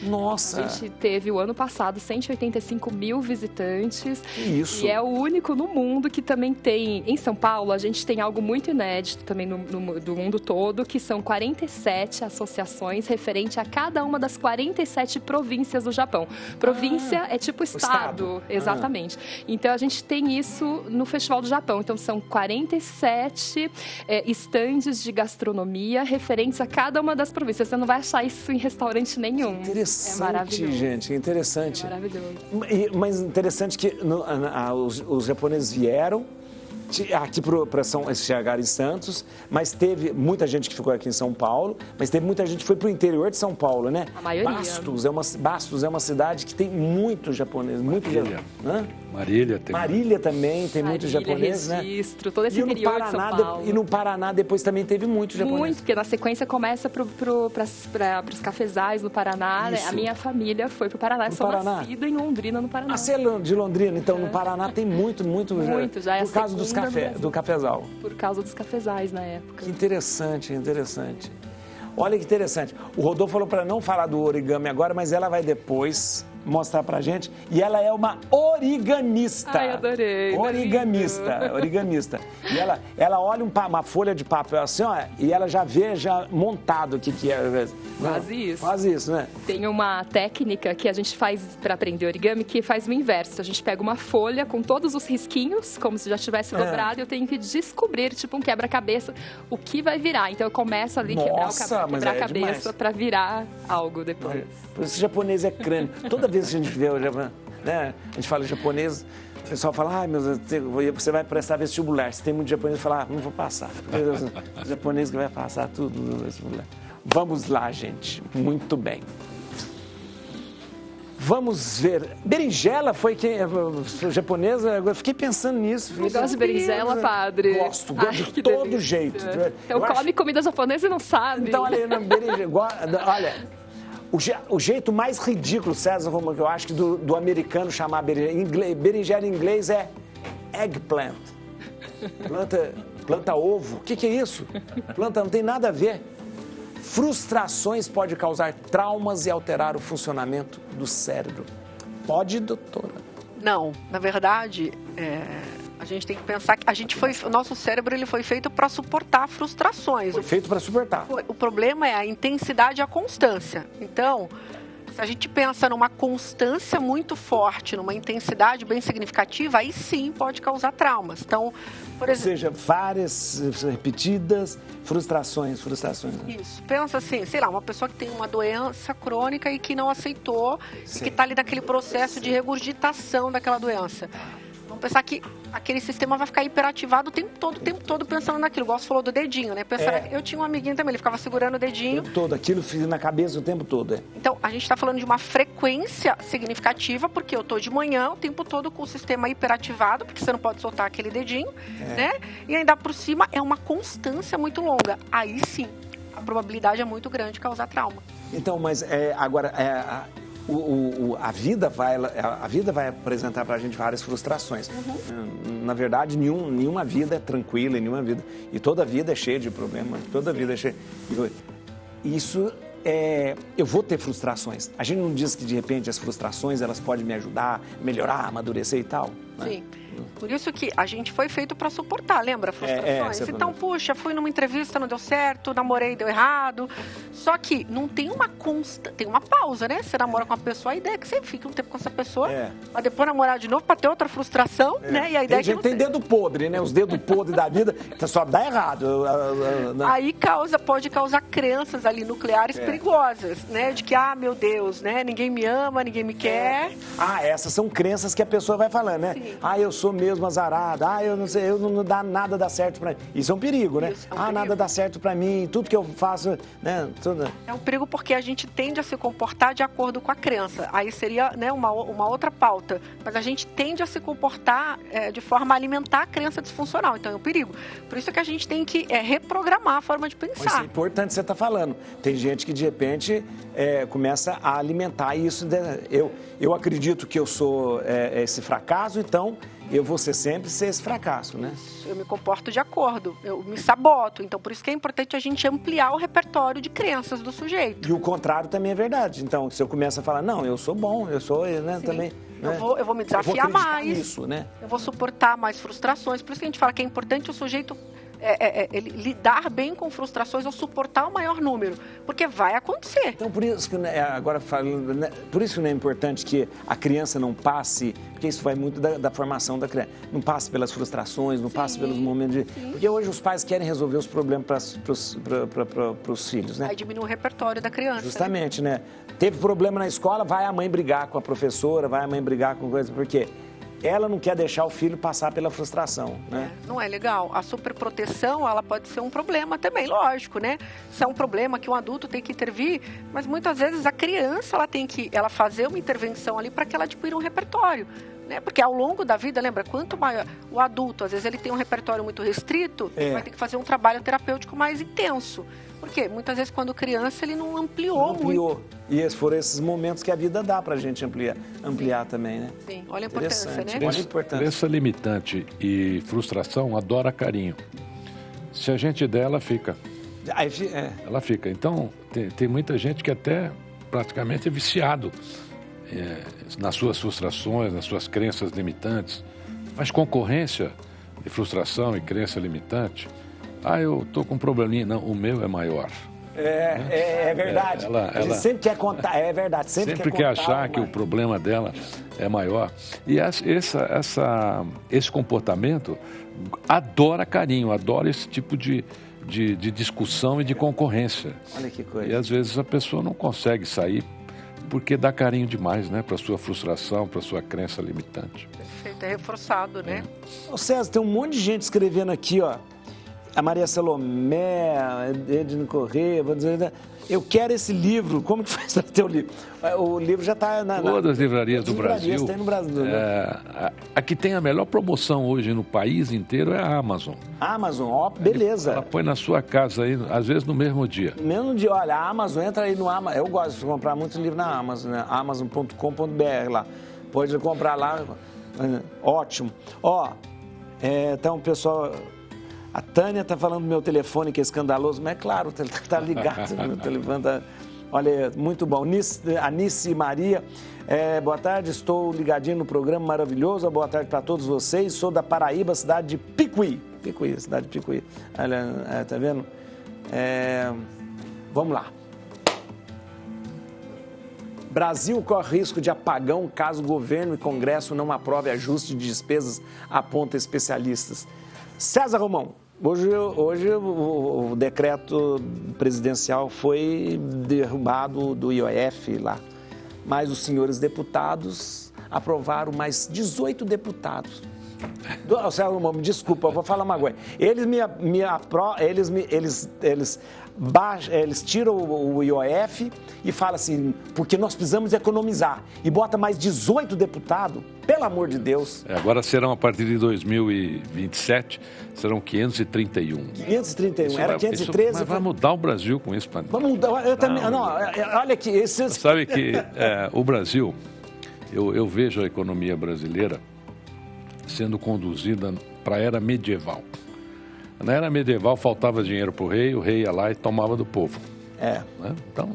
Nossa! A gente teve o ano passado 185 mil visitantes. Isso. E é o único no mundo que também tem, em São Paulo, a gente tem algo muito inédito também do mundo todo, que são 47 associações referente a cada uma das 47 províncias do Japão. Província é tipo estado. Exatamente. Então, a gente tem isso no Festival do Japão. Então, são 47 estandes de gastronomia referentes a cada uma das províncias. Você não vai achar isso em restaurante nenhum. Interessante, é maravilhoso. gente, interessante. É maravilhoso. Mas interessante que os japoneses vieram aqui para chegar em Santos, mas teve muita gente que ficou aqui em São Paulo, mas teve muita gente que foi para o interior de São Paulo, né? A maioria. Bastos é uma cidade que tem muito japonês, muito japonês. Marília também tem muito japonês, Registro, né? Todo esse e interior de São Paulo. E no Paraná depois também teve muito japonês. Muito, porque na sequência começa para os cafezais no Paraná. Né? A minha família foi para o Paraná. Eu sou nascida em Londrina, no Paraná. Você é de Londrina, então no Paraná tem muito já é por causa do cafezal. Por causa dos cafezais na época. Que interessante. Olha que interessante. O Rodolfo falou para não falar do origami agora, mas ela vai depois mostrar pra gente. E ela é uma origamista. Ai, adorei. Origamista. E ela olha uma folha de papel assim, ó, e ela já vê montado o que é. Quase isso, né? Tem uma técnica que a gente faz para aprender origami que faz o inverso. A gente pega uma folha com todos os risquinhos, como se já tivesse dobrado, e eu tenho que descobrir, tipo um quebra-cabeça, o que vai virar. Então eu começo ali quebrar a cabeça para virar algo depois. Por isso o japonês é crânio. Toda vez que a gente vê o japonês, né? A gente fala japonês, o pessoal fala, ai meu Deus, você vai prestar vestibular. Se tem muito japonês, fala, não vou passar. O japonês que vai passar tudo no vestibular. Vamos lá, gente. Muito bem. Vamos ver. Berinjela foi quem? Japonesa? Eu fiquei pensando nisso. Você gosta de berinjela, padre? Gosto de todo delícia. Jeito. Então come comida japonesa e não sabe. Então, olha, berinjela. Olha, o jeito mais ridículo, César Romano, que eu acho que do americano chamar berinjela. Berinjela em inglês é eggplant. Planta ovo. O que é isso? Planta não tem nada a ver. Frustrações pode causar traumas e alterar o funcionamento do cérebro. Pode, doutora? Não, na verdade, a gente tem que pensar que o nosso cérebro ele foi feito para suportar frustrações. Foi feito para suportar. O problema é a intensidade e a constância. Então, se a gente pensa numa constância muito forte, numa intensidade bem significativa, aí sim pode causar traumas. Então, por exemplo... Ou seja, várias repetidas frustrações. Isso. Pensa assim, sei lá, uma pessoa que tem uma doença crônica e que não aceitou e que está ali naquele processo de regurgitação daquela doença. Vamos pensar que aquele sistema vai ficar hiperativado o tempo todo pensando naquilo. Igual você falou do dedinho, né? Eu tinha um amiguinho também, ele ficava segurando o dedinho. O tempo todo, aquilo fica na cabeça o tempo todo. Então, a gente está falando de uma frequência significativa, porque eu estou de manhã o tempo todo com o sistema hiperativado, porque você não pode soltar aquele dedinho, né? E ainda por cima é uma constância muito longa. Aí sim, a probabilidade é muito grande de causar trauma. Então, mas agora... A vida vai apresentar para a gente várias frustrações. Na verdade, nenhuma vida é tranquila, e toda vida é cheia de problemas, toda vida é cheia. Isso eu vou ter frustrações. A gente não diz que de repente as frustrações elas podem me ajudar, melhorar, amadurecer e tal. Né? Sim. Por isso que a gente foi feito para suportar, lembra? Frustrações. Então, puxa, fui numa entrevista, não deu certo, namorei, deu errado. Só que não tem uma tem uma pausa, né? Você namora com uma pessoa, a ideia é que você fique um tempo com essa pessoa, mas depois namorar de novo para ter outra frustração, né? E a ideia tem dedo podre, né? Os dedos podres da vida, só dá errado. Aí pode causar crenças ali nucleares perigosas, né? De que, meu Deus, né? Ninguém me ama, ninguém me quer. Essas são crenças que a pessoa vai falando, né? Sim. Eu sou mesmo azarada, eu não sei, nada dá certo pra mim. Isso é um perigo, né? Nada dá certo pra mim, tudo que eu faço, né? É um perigo porque a gente tende a se comportar de acordo com a crença. Aí seria, né, uma outra pauta. Mas a gente tende a se comportar de forma a alimentar a crença disfuncional. Então é um perigo. Por isso que a gente tem que reprogramar a forma de pensar. Isso é importante você estar falando. Tem gente que de repente começa a alimentar isso. Eu acredito que eu sou esse fracasso, então eu vou sempre ser esse fracasso, né? Eu me comporto de acordo, eu me saboto. Então, por isso que é importante a gente ampliar o repertório de crenças do sujeito. E o contrário também é verdade. Então, se eu começo a falar, não, eu sou bom, eu sou, né, também... né? Eu vou me desafiar mais. Nisso, né? Eu vou suportar mais frustrações. Por isso que a gente fala que é importante o sujeito ele lidar bem com frustrações ou suportar o maior número, porque vai acontecer. Então, por isso que, agora falando, né, por isso que não é importante que a criança não passe, porque isso vai muito da formação da criança, não passe pelas frustrações, não passe pelos momentos de... Porque hoje os pais querem resolver os problemas para os filhos, né? Aí diminui o repertório da criança. Justamente, né? Teve problema na escola, vai a mãe brigar com a professora, vai a mãe brigar com coisa, porque ela não quer deixar o filho passar pela frustração, né? Não é legal. A superproteção, ela pode ser um problema também, lógico, né? Se é um problema que um adulto tem que intervir, mas muitas vezes a criança, ela tem que fazer uma intervenção ali para que ela adquira um repertório, né? Porque ao longo da vida, lembra, quanto maior o adulto, às vezes ele tem um repertório muito restrito, ele vai ter que fazer um trabalho terapêutico mais intenso. Por quê? Muitas vezes quando criança ele não ampliou muito. E foram esses momentos que a vida dá pra gente ampliar também, né? Sim, olha a importância, né? Olha a importância. Crença limitante e frustração adora carinho. Se a gente der, ela fica. Ela fica. Então, tem muita gente que até praticamente é viciado nas suas frustrações, nas suas crenças limitantes. Mas concorrência e frustração e crença limitante... eu tô com um probleminha. Não, o meu é maior. É verdade. A gente sempre quer contar, é verdade. Sempre quer achar que o problema dela é maior. E esse comportamento adora carinho, adora esse tipo de discussão e de concorrência. Olha que coisa. E às vezes a pessoa não consegue sair porque dá carinho demais, né? Para sua frustração, para sua crença limitante. Perfeito, é reforçado, né? Ô César, tem um monte de gente escrevendo aqui, ó. A Maria Salomé, Edna Correia, vou dizer, eu quero esse livro. Como que faz para ter o livro? O livro já está todas as livrarias do Brasil. Tem no Brasil, né? A que tem a melhor promoção hoje no país inteiro é a Amazon. Amazon, ó, beleza. Ela põe na sua casa aí, às vezes no mesmo dia. No mesmo dia, olha, a Amazon, entra aí no Amazon. Eu gosto de comprar muitos livros na Amazon, né? Amazon.com.br lá. Pode comprar lá. Ótimo. Ó, então, pessoal... A Tânia está falando do meu telefone, que é escandaloso, mas é claro, está ligado. Meu telefone tá... Olha, muito bom. Anice Maria, boa tarde, estou ligadinho no programa maravilhoso. Boa tarde para todos vocês. Sou da Paraíba, cidade de Picuí. Cidade de Picuí. Olha, tá vendo? Vamos lá. Brasil corre risco de apagão caso governo e Congresso não aprove ajuste de despesas, aponta especialistas. César Romão, hoje o decreto presidencial foi derrubado do IOF lá, mas os senhores deputados aprovaram mais 18 deputados. César Romão, desculpa, eu vou falar uma coisa. Eles tiram o IOF e falam assim, porque nós precisamos economizar. E bota mais 18 deputados, pelo amor de Deus. Agora serão, a partir de 2027, serão 531. 531, era 513. Mas vai mudar o Brasil com isso. Vai mudar, eu também, olha aqui. Sabe que o Brasil, eu vejo a economia brasileira sendo conduzida para a era medieval. Na era medieval faltava dinheiro para o rei ia lá e tomava do povo. Né? Então,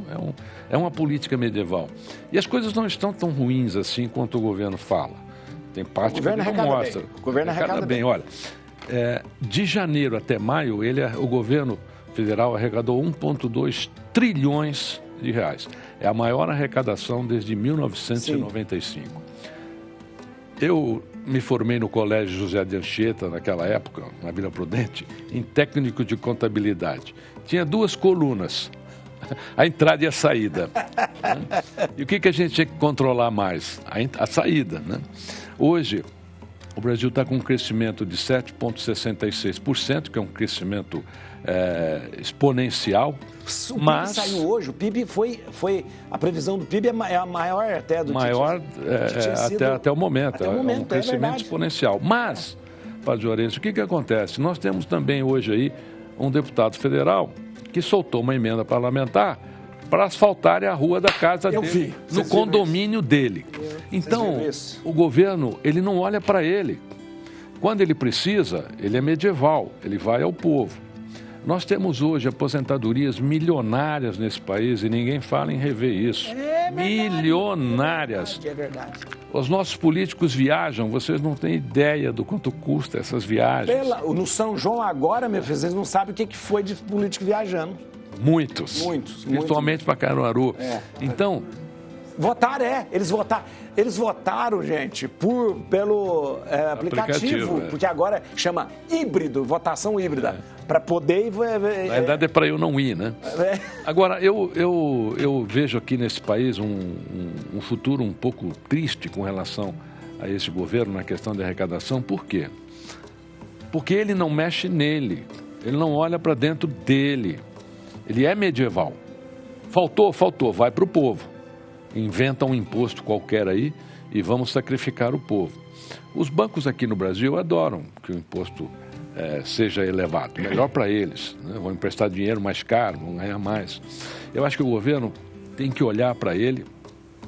é uma política medieval. E as coisas não estão tão ruins assim quanto o governo fala. Tem parte que ele não mostra. O governo arrecada bem. Olha, de janeiro até maio, o governo federal arrecadou 1,2 trilhões de reais. É a maior arrecadação desde 1995. Sim. Eu me formei no Colégio José de Anchieta, naquela época, na Vila Prudente, em técnico de contabilidade. Tinha 2 colunas, a entrada e a saída. Né? E o que a gente tinha que controlar mais? A saída. Né? Hoje, o Brasil está com um crescimento de 7,66%, que é um crescimento exponencial. O PIB saiu hoje, o PIB a previsão do PIB é a maior até do maior até o momento. É um crescimento exponencial. Mas, Padre Juarez, o que acontece? Nós temos também hoje aí um deputado federal que soltou uma emenda parlamentar para asfaltarem a rua da casa dele, no condomínio dele. Então, o governo, ele não olha para ele. Quando ele precisa, ele é medieval, ele vai ao povo. Nós temos hoje aposentadorias milionárias nesse país e ninguém fala em rever isso. Milionárias. É verdade. Os nossos políticos viajam, vocês não têm ideia do quanto custa essas viagens. No São João agora, meu filho, vocês não sabem o que foi de político viajando. Muitos. Principalmente para Caruaru. Então... Eles votaram, gente, pelo aplicativo, porque agora chama híbrido, votação híbrida, para poder... Na verdade é para eu não ir, né? Agora, eu vejo aqui nesse país um futuro um pouco triste com relação a esse governo na questão de arrecadação. Por quê? Porque ele não mexe nele, ele não olha para dentro dele. Ele é medieval. Faltou, vai para o povo. Inventa um imposto qualquer aí e vamos sacrificar o povo. Os bancos aqui no Brasil adoram que o imposto seja elevado, melhor para eles, né? Vão emprestar dinheiro mais caro, vão ganhar mais. Eu acho que o governo tem que olhar para ele.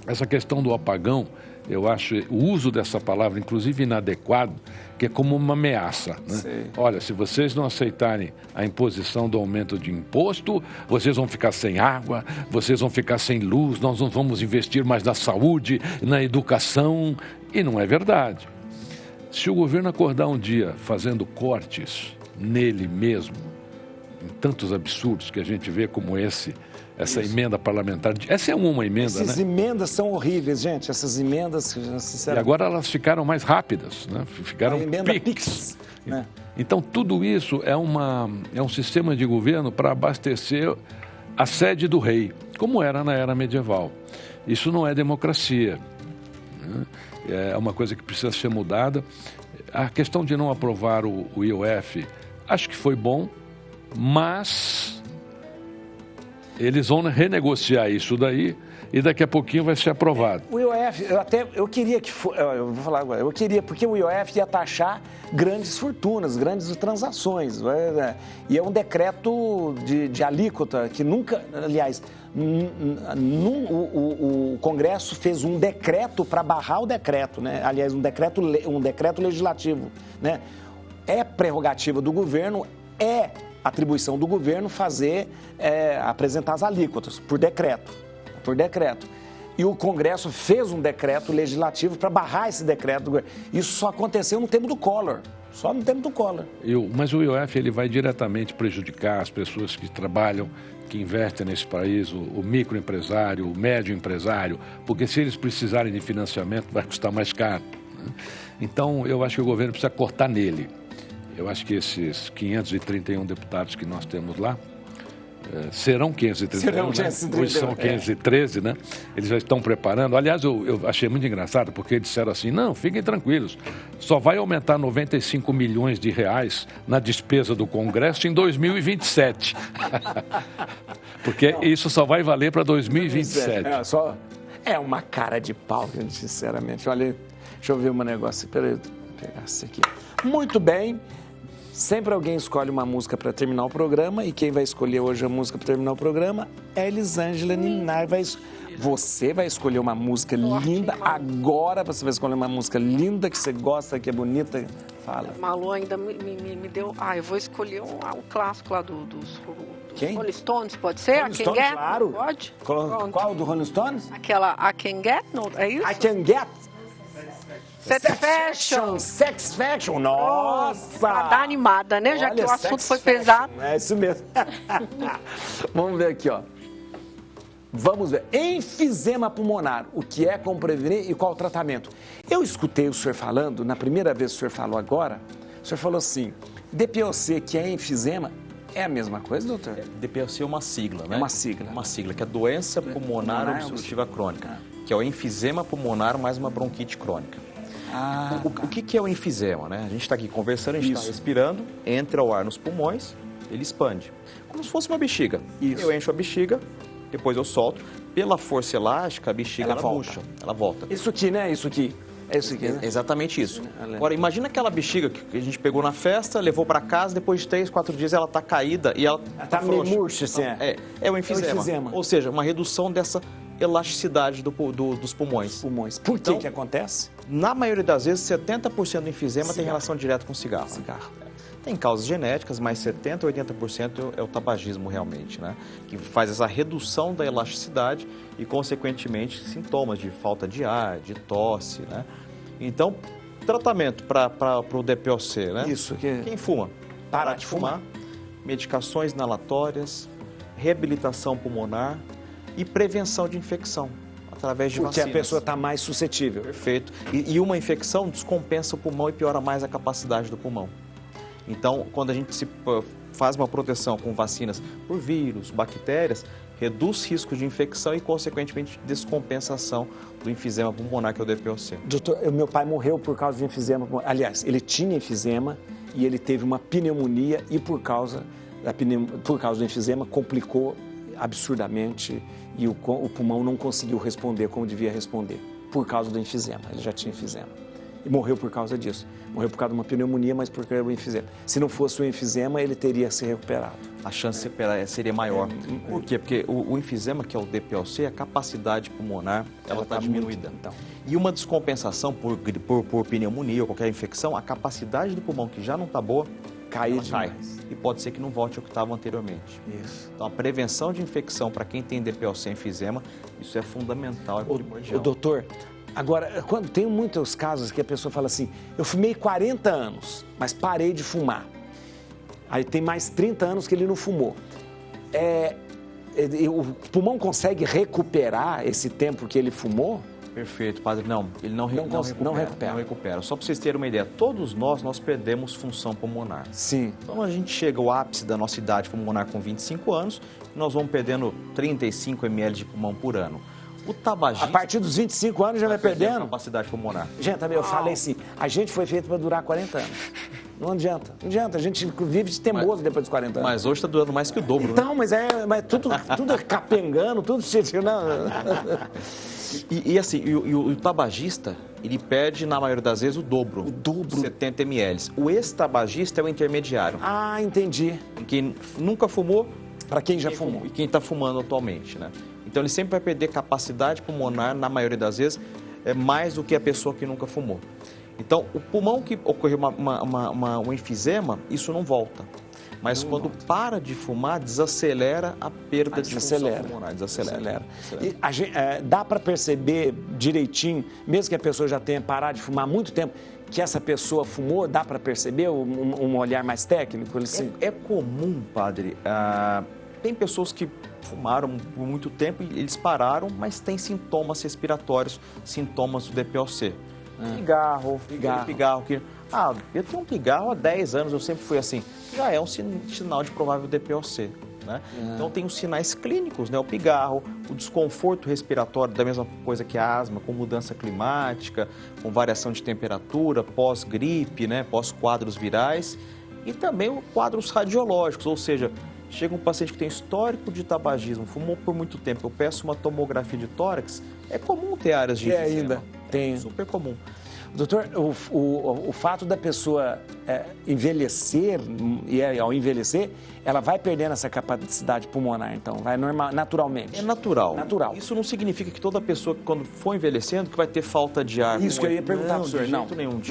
Essa questão do apagão, eu acho o uso dessa palavra, inclusive inadequado, que é como uma ameaça, né? Olha, se vocês não aceitarem a imposição do aumento de imposto, vocês vão ficar sem água, vocês vão ficar sem luz, nós não vamos investir mais na saúde, na educação, e não é verdade. Se o governo acordar um dia fazendo cortes nele mesmo, em tantos absurdos que a gente vê como essa emenda parlamentar. Essa é uma emenda, Essas emendas são horríveis, gente. Essas emendas, sinceramente... E agora elas ficaram mais rápidas, né? Ficaram PIX. Né? Então, tudo isso é um sistema de governo para abastecer a sede do rei, como era na era medieval. Isso não é democracia, né? É uma coisa que precisa ser mudada. A questão de não aprovar o IOF, acho que foi bom, mas... eles vão renegociar isso daí e daqui a pouquinho vai ser aprovado. O IOF, eu queria que eu vou falar agora, porque o IOF ia taxar grandes fortunas, grandes transações, e é um decreto de alíquota que nunca, aliás, o Congresso fez um decreto para barrar o decreto, né? Aliás, um decreto legislativo, né? É prerrogativa do governo, atribuição do governo apresentar as alíquotas por decreto. E o Congresso fez um decreto legislativo para barrar esse decreto. Isso só aconteceu no tempo do Collor. Só no tempo do Collor. Mas o IOF ele vai diretamente prejudicar as pessoas que trabalham, que investem nesse país, o microempresário, o médio empresário, porque se eles precisarem de financiamento vai custar mais caro, né? Então eu acho que o governo precisa cortar nele. Eu acho que esses 531 deputados que nós temos lá, serão 531, né? Hoje são 513, né? Eles já estão preparando. Aliás, eu achei muito engraçado, porque eles disseram assim, não, fiquem tranquilos, só vai aumentar 95 milhões de reais na despesa do Congresso em 2027. Porque isso só vai valer para 2027. É uma cara de pau, sinceramente. Olha, deixa eu ver um negócio. Peraí, vou pegar isso aqui. Muito bem. Sempre alguém escolhe uma música para terminar o programa e quem vai escolher hoje a música para terminar o programa é a Elisângela Ninar. Você vai escolher uma música linda. Agora você vai escolher uma música linda que você gosta, que é bonita. Fala. Malu ainda me deu... eu vou escolher um clássico lá dos Rolling Stones, pode ser? Rolling Stones, claro. Pode? Qual do Rolling Stones? Aquela I Can Get, não, é isso? I Can Get. Satisfaction. Sex Faction, nossa! Pra dar animada, né? Já que o assunto foi pesado. É isso mesmo. Vamos ver aqui, ó. Vamos ver. Enfisema pulmonar, o que é, como prevenir e qual o tratamento. Eu escutei o senhor falando, na primeira vez que o senhor falou agora, o senhor falou assim, DPOC, que é enfisema, é a mesma coisa, doutor? DPOC é uma sigla, né? É uma sigla. Uma sigla, que é doença pulmonar obstrutiva crônica, que é o enfisema pulmonar mais uma bronquite crônica. O que é o enfisema, né? A gente está aqui conversando, a gente está respirando, entra o ar nos pulmões, ele expande. Como se fosse uma bexiga. Isso. Eu encho a bexiga, depois eu solto. Pela força elástica, a bexiga ela murcha, ela volta. Isso aqui, né? Isso aqui. É isso aqui, né? Exatamente isso. Agora, imagina aquela bexiga que a gente pegou na festa, levou para casa, depois de 3, 4 dias ela está caída e ela está meio murcha, assim. É o enfisema. Ou seja, uma redução dessa elasticidade dos pulmões. Por que acontece? Na maioria das vezes, 70% do enfisema tem relação direta com cigarro. Tem causas genéticas, mas 70% a 80% é o tabagismo realmente, né? Que faz essa redução da elasticidade e, consequentemente, sintomas de falta de ar, de tosse, né? Então, tratamento para o DPOC, né? Isso. Quem fuma? Parar de fumar. Medicações inalatórias, reabilitação pulmonar e prevenção de infecção através de vacinas. Porque a pessoa está mais suscetível. Perfeito. E uma infecção descompensa o pulmão e piora mais a capacidade do pulmão. Então, quando a gente faz uma proteção com vacinas por vírus, bactérias, reduz risco de infecção e, consequentemente, descompensação do enfisema pulmonar, que é o DPOC. Doutor, meu pai morreu por causa de enfisema pulmonar. Aliás, ele tinha enfisema e ele teve uma pneumonia e por causa do enfisema complicou absurdamente e o pulmão não conseguiu responder como devia responder por causa do enfisema. Ele já tinha enfisema e morreu por causa disso. Morreu por causa de uma pneumonia, mas por causa do enfisema. Se não fosse o enfisema, ele teria se recuperado. A chance de se recuperar seria maior. Por quê? Porque o enfisema, que é o DPOC, a capacidade pulmonar, ela está diminuída. Então. E uma descompensação por pneumonia ou qualquer infecção, a capacidade do pulmão, que já não está boa, cai. E pode ser que não volte ao que estava anteriormente. Isso. Então, a prevenção de infecção para quem tem DPOC e enfisema, isso é fundamental, é primordial. Doutor, agora, quando tem muitos casos que a pessoa fala assim, eu fumei 40 anos, mas parei de fumar. Aí tem mais 30 anos que ele não fumou. O pulmão consegue recuperar esse tempo que ele fumou? Perfeito, padre. Não, ele não recupera. Só para vocês terem uma ideia, todos nós perdemos função pulmonar. Sim. Então, a gente chega ao ápice da nossa idade pulmonar com 25 anos, nós vamos perdendo 35 ml de pulmão por ano. O tabagismo... A partir dos 25 anos já vai perdendo? Capacidade pulmonar. Gente, eu falei assim, a gente foi feito para durar 40 anos. Não adianta, a gente vive de teimoso depois dos 40 anos. Mas hoje está durando mais que o dobro, então, né? mas tudo é capengando, tudo... E assim, o tabagista, ele perde, na maioria das vezes, o dobro. 70 ml. O ex-tabagista é o intermediário. Ah, entendi. Quem nunca fumou... Para quem já fumou. E quem está fumando atualmente, né? Então, ele sempre vai perder capacidade pulmonar, na maioria das vezes, mais do que a pessoa que nunca fumou. Então, o pulmão que ocorreu um enfisema, isso não volta. Mas quando para de fumar, desacelera a perda de função pulmonar. Desacelera. E dá para perceber direitinho, mesmo que a pessoa já tenha parado de fumar há muito tempo, que essa pessoa fumou, dá para perceber um olhar mais técnico? Assim? É comum, padre. Tem pessoas que fumaram por muito tempo e eles pararam, mas têm sintomas respiratórios, sintomas do DPOC. Pigarro. Eu tenho um pigarro há 10 anos, eu sempre fui assim. Já é um sinal de provável DPOC, né? Então tem os sinais clínicos, né? O pigarro, o desconforto respiratório, da mesma coisa que a asma, com mudança climática, com variação de temperatura, pós-gripe, né? Pós-quadros virais e também quadros radiológicos, ou seja, chega um paciente que tem histórico de tabagismo, fumou por muito tempo, eu peço uma tomografia de tórax, é comum ter áreas de enfisema. Ainda tem. Super comum. Doutor, o fato da pessoa envelhecer, e ao envelhecer, ela vai perdendo essa capacidade pulmonar, então, vai naturalmente. É natural. Natural. Isso não significa que toda pessoa, quando for envelhecendo, que vai ter falta de ar. Isso que eu ia perguntar para o senhor. De jeito nenhum.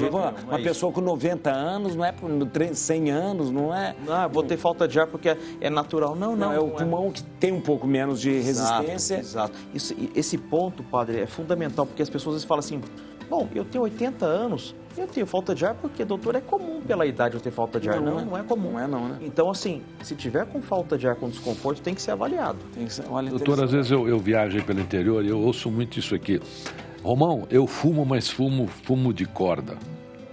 Uma pessoa com 90 anos, não é por 100 anos, não é... Não, vou ter falta de ar porque é natural. Não. É o pulmão que tem um pouco menos de resistência. Exato. Esse ponto, padre, é fundamental, porque as pessoas às vezes falam assim... Bom, eu tenho 80 anos, eu tenho falta de ar porque, doutor, é comum pela idade eu ter falta de ar. Não é comum. Não é não, né? Então, assim, se tiver com falta de ar, com desconforto, tem que ser avaliado. Doutor, às vezes eu viajo pelo interior e eu ouço muito isso aqui. Romão, eu fumo, mas fumo de corda.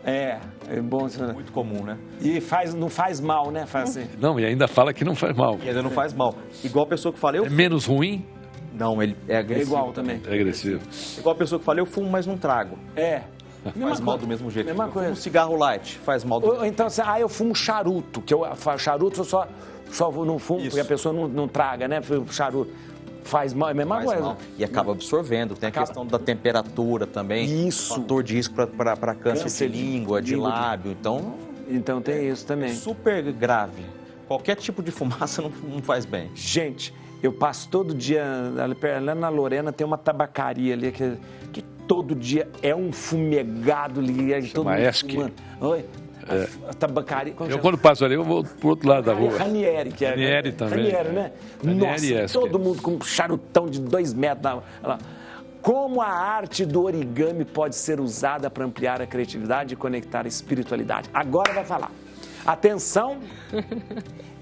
É bom. Muito comum, né? E não faz mal, né? Faz assim. Não, e ainda fala que não faz mal. E ainda não faz mal. Igual a pessoa que fala... É menos ruim? Não, ele é agressivo. É igual também. É agressivo. Igual a pessoa que fala, eu fumo, mas não trago. Faz mal do mesmo jeito. Mesma coisa. Um cigarro light faz mal do mesmo jeito. Então, eu fumo charuto, charuto eu só não fumo, porque a pessoa não traga, né? Charuto. Faz mal, é a mesma coisa. Mal. E acaba absorvendo. Tem a questão da temperatura também. Isso. Fator de risco para câncer de língua, de lábio. Então tem isso também. É super grave. Qualquer tipo de fumaça não faz bem. Gente, eu passo todo dia, lá na Lorena tem uma tabacaria ali que todo dia é um fumegado ali. Chama ESC. Oi? tabacaria. Eu quando passo ali, eu vou pro outro lado da rua. Ranieri, que é. Ranieri também. Ranieri, né? Ranieri, Nossa, todo mundo com um charutão de 2 metros. Como a arte do origami pode ser usada para ampliar a criatividade e conectar a espiritualidade? Agora vai falar. Atenção,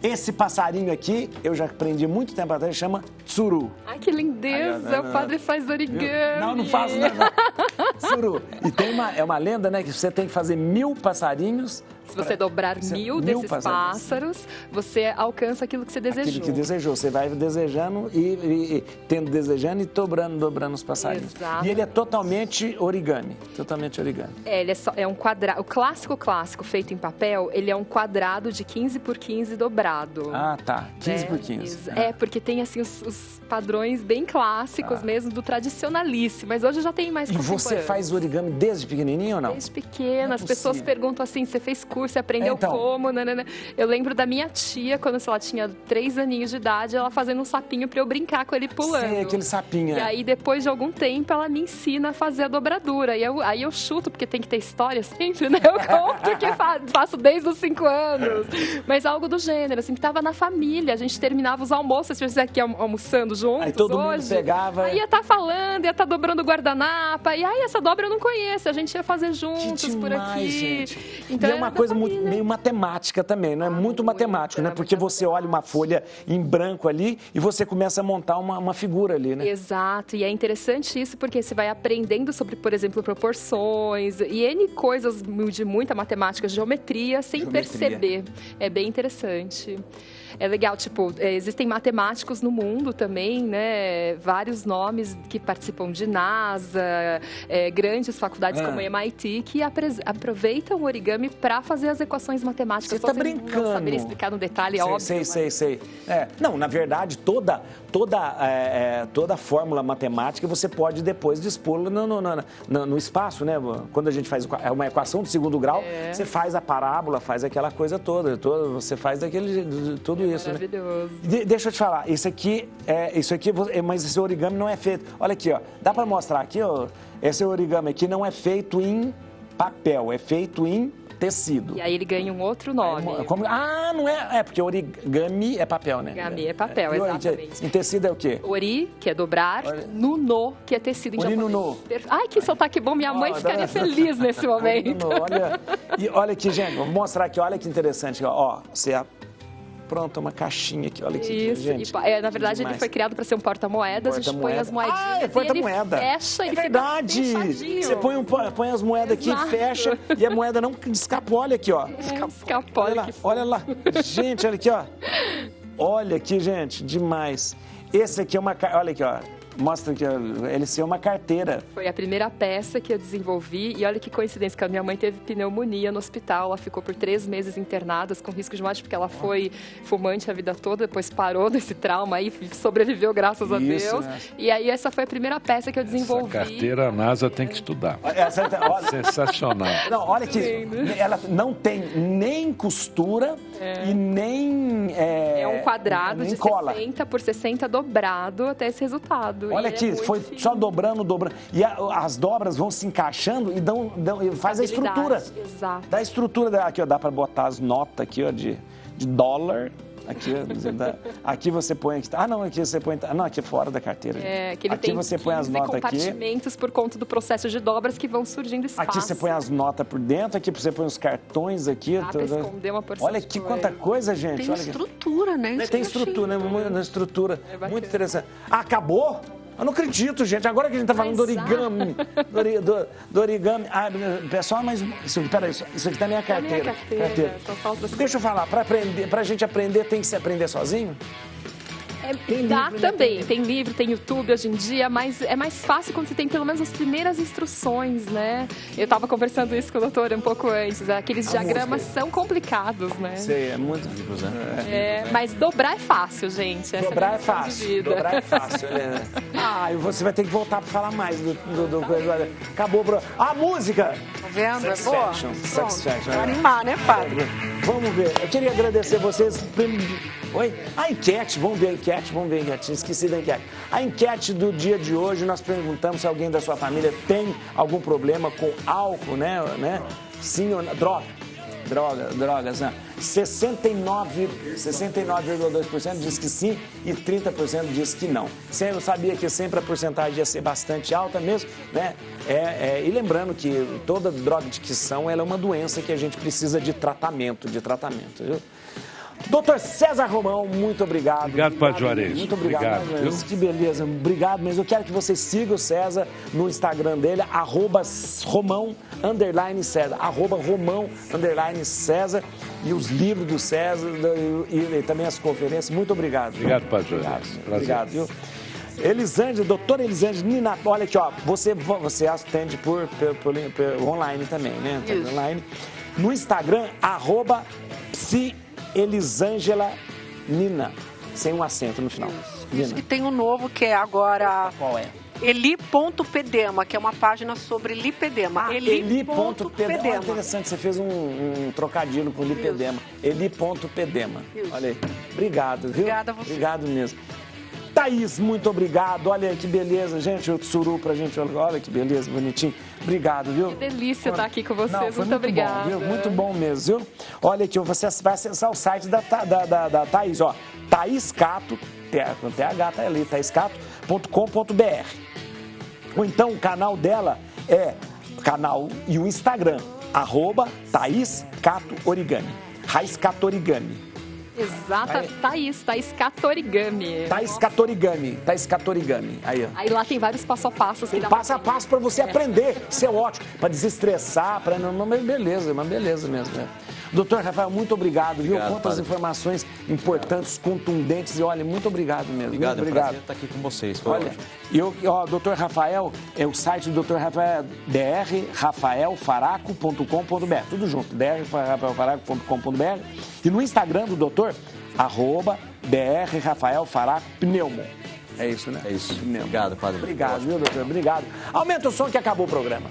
esse passarinho aqui, eu já aprendi muito tempo atrás, chama tsuru. Ai, que lindeza, o padre faz origami. Não faço, não. Tsuru. E tem uma lenda, né, que você tem que fazer 1000 passarinhos. Se você dobrar 1000 desses pássaros, você alcança aquilo que você desejou. Aquilo que desejou. Você vai desejando e tendo desejando e dobrando os passarinhos. Exato. E ele é totalmente origami. Totalmente origami. Ele é um quadrado. O clássico feito em papel, ele é um quadrado de 15 por 15 dobrado. Ah, tá. 15 por 15. Porque tem assim os padrões bem clássicos mesmo, do tradicionalíssimo. Mas hoje já tem mais E você faz origami desde pequenininho ou não? Desde pequena. As pessoas perguntam assim, você fez curso, você aprendeu como? Nanana. Eu lembro da minha tia, quando ela tinha 3 aninhos de idade, ela fazendo um sapinho pra eu brincar com ele pulando. Sei, aquele sapinho. E aí, depois de algum tempo, ela me ensina a fazer a dobradura. E aí eu chuto, porque tem que ter história sempre, né? Eu conto que faço desde os 5 anos. Mas algo do gênero, assim, que tava na família. A gente terminava os almoços, se estivesse aqui almoçando juntos aí todo hoje. Mundo pegava. Aí ia estar falando, ia estar dobrando o guardanapo. E aí, essa dobra eu não conheço. A gente ia fazer juntos demais, por aqui. Gente. Então, e é uma coisa meio matemática também, não é? Muito matemático, né? Porque você olha uma folha em branco ali e você começa a montar uma figura ali, né? Exato, e é interessante isso porque você vai aprendendo sobre, por exemplo, proporções e N coisas de muita matemática, geometria, sem perceber. É bem interessante. É legal, tipo, existem matemáticos no mundo também, né? Vários nomes que participam de NASA, grandes faculdades como MIT, que aproveitam o origami para fazer as equações matemáticas. Você está brincando. Não saberia explicar no detalhe, sei, óbvio. Sei. Não, na verdade, toda fórmula matemática você pode depois dispô-la no espaço, né? Quando a gente faz uma equação de 2º grau, você faz a parábola, faz aquela coisa toda você faz tudo isso, maravilhoso. Né? Deixa eu te falar, isso aqui, mas esse origami não é feito. Olha aqui, ó, dá para mostrar aqui, ó, esse origami aqui não é feito em papel, é feito em tecido. E aí ele ganha um outro nome. Não é? É, porque origami é papel, né? Origami é papel, exatamente. Em tecido é o quê? Ori, que é dobrar, nuno, que é tecido em japonês. Nuno. Ai, que sotaque bom, minha mãe ficaria feliz nesse momento. Olha aqui, gente, vou mostrar aqui, olha que interessante, ó, você pronto, uma caixinha aqui, olha aqui, gente. Na verdade, ele foi criado para ser um porta-moedas, a gente põe as moedinhas porta-moeda. Ele fecha, ele verdade. Você põe as moedas aqui, fecha, e a moeda não escapou, olha aqui, ó. Escapou. Olha lá. Gente, olha aqui, ó. Olha aqui, gente, demais. Esse aqui é olha aqui, ó. Mostra que ele é uma carteira. Foi a primeira peça que eu desenvolvi e olha que coincidência, que a minha mãe teve pneumonia no hospital, ela ficou por 3 meses internada com risco de morte, porque ela foi fumante a vida toda, depois parou desse trauma aí, sobreviveu graças a Deus. E aí essa foi a primeira peça que eu desenvolvi. Essa carteira a NASA tem que estudar. Sensacional. Não, olha aqui, ela não tem nem costura e nem é um quadrado de cola. 60 por 60 dobrado até esse resultado. Olha aqui, foi só dobrando. E as dobras vão se encaixando e faz a estrutura. Exato. Dá a estrutura. Aqui, ó, dá para botar as notas aqui, ó, de dólar. Aqui você põe... aqui você põe... Não, aqui é fora da carteira. Que ele aqui tem você põe as notas aqui. Compartimentos por conta do processo de dobras que vão surgindo espaço. Aqui você põe as notas por dentro, aqui você põe os cartões aqui. Para esconder uma porção. Olha aqui quanta coisa, gente. Tem estrutura, né? Tem estrutura, né? Uma estrutura. Muito interessante. Acabou? Eu não acredito, gente. Agora que a gente está falando do origami. Do origami. Pessoal, mas peraí, isso aqui tá na minha carteira. Deixa eu falar, para a gente aprender, tem que se aprender sozinho? Tem livro, tem YouTube hoje em dia, mas é mais fácil quando você tem pelo menos as primeiras instruções, né? Eu estava conversando isso com o doutor um pouco antes, aqueles diagramas são complicados, né? Sei, é muito... mas dobrar é fácil, gente. Dobrar é fácil. E você vai ter que voltar para falar mais do coisa. Acabou, bro. A música! Tá vendo? Satisfaction. Pra animar, né, padre? Vamos ver. Eu queria agradecer vocês. Oi? A enquete, vamos ver a enquete. Esqueci da enquete. A enquete do dia de hoje, nós perguntamos se alguém da sua família tem algum problema com álcool, né? Sim ou não? drogas, né? 69,2% diz que sim e 30% diz que não. Eu sabia que sempre a porcentagem ia ser bastante alta mesmo, né? E lembrando que toda droga de adicção ela é uma doença que a gente precisa de tratamento, viu? Doutor César Romão, muito obrigado. Obrigado, Padre Juarez. Muito obrigado. Que beleza, obrigado mesmo. Eu quero que vocês sigam o César no Instagram dele, @Romão_César, @Romão_César, e os livros do César e também as conferências. Muito obrigado. Obrigado, Padre Juarez. Obrigado, viu? Elisângela, doutora Elisângela Nina, olha aqui, ó, você atende por online também, né? Online. No Instagram, @Elisângela Nina, sem um acento no final. Isso que tem um novo que é agora... Qual é? Eli.pedema, que é uma página sobre lipedema. Eli.pedema. Interessante, você fez um trocadilho com lipedema. Eli.pedema. Olha aí. Obrigado, viu? Obrigada a você. Obrigado mesmo. Thaís, muito obrigado. Olha que beleza, gente. O tsuru pra gente. Olha que beleza, bonitinho. Obrigado, viu? Que delícia estar aqui com vocês. Não, foi muito obrigada. Bom, viu? Muito bom mesmo, viu? Olha aqui, você vai acessar o site da Thaís, ó. Thaís Cato, com TH, tá ali, thaiscato.com.br. Ou então o canal dela é e o Instagram, @Thaís Cato Origami. Raiz Cato Origami. Exata, Thaís Cato Origami. Thaís Cato Origami. Aí, ó. Aí lá tem vários passo a passo. Tem passo a passo para você aprender. Isso é ótimo. Para desestressar, para uma beleza mesmo. Né? Doutor Rafael, muito obrigado, viu? Quantas informações importantes, contundentes. E olha, muito obrigado mesmo. Obrigado, muito é um prazer estar aqui com vocês. Olha, doutor Rafael, o site do doutor Rafael, drrafaelfaraco.com.br. Tudo junto, drrafaelfaraco.com.br. E no Instagram do doutor, @drrafaelfaracopneumo. É isso, né? É isso. Pneumo. Obrigado, padre. Obrigado, viu, doutor? Obrigado. Aumenta o som que acabou o programa.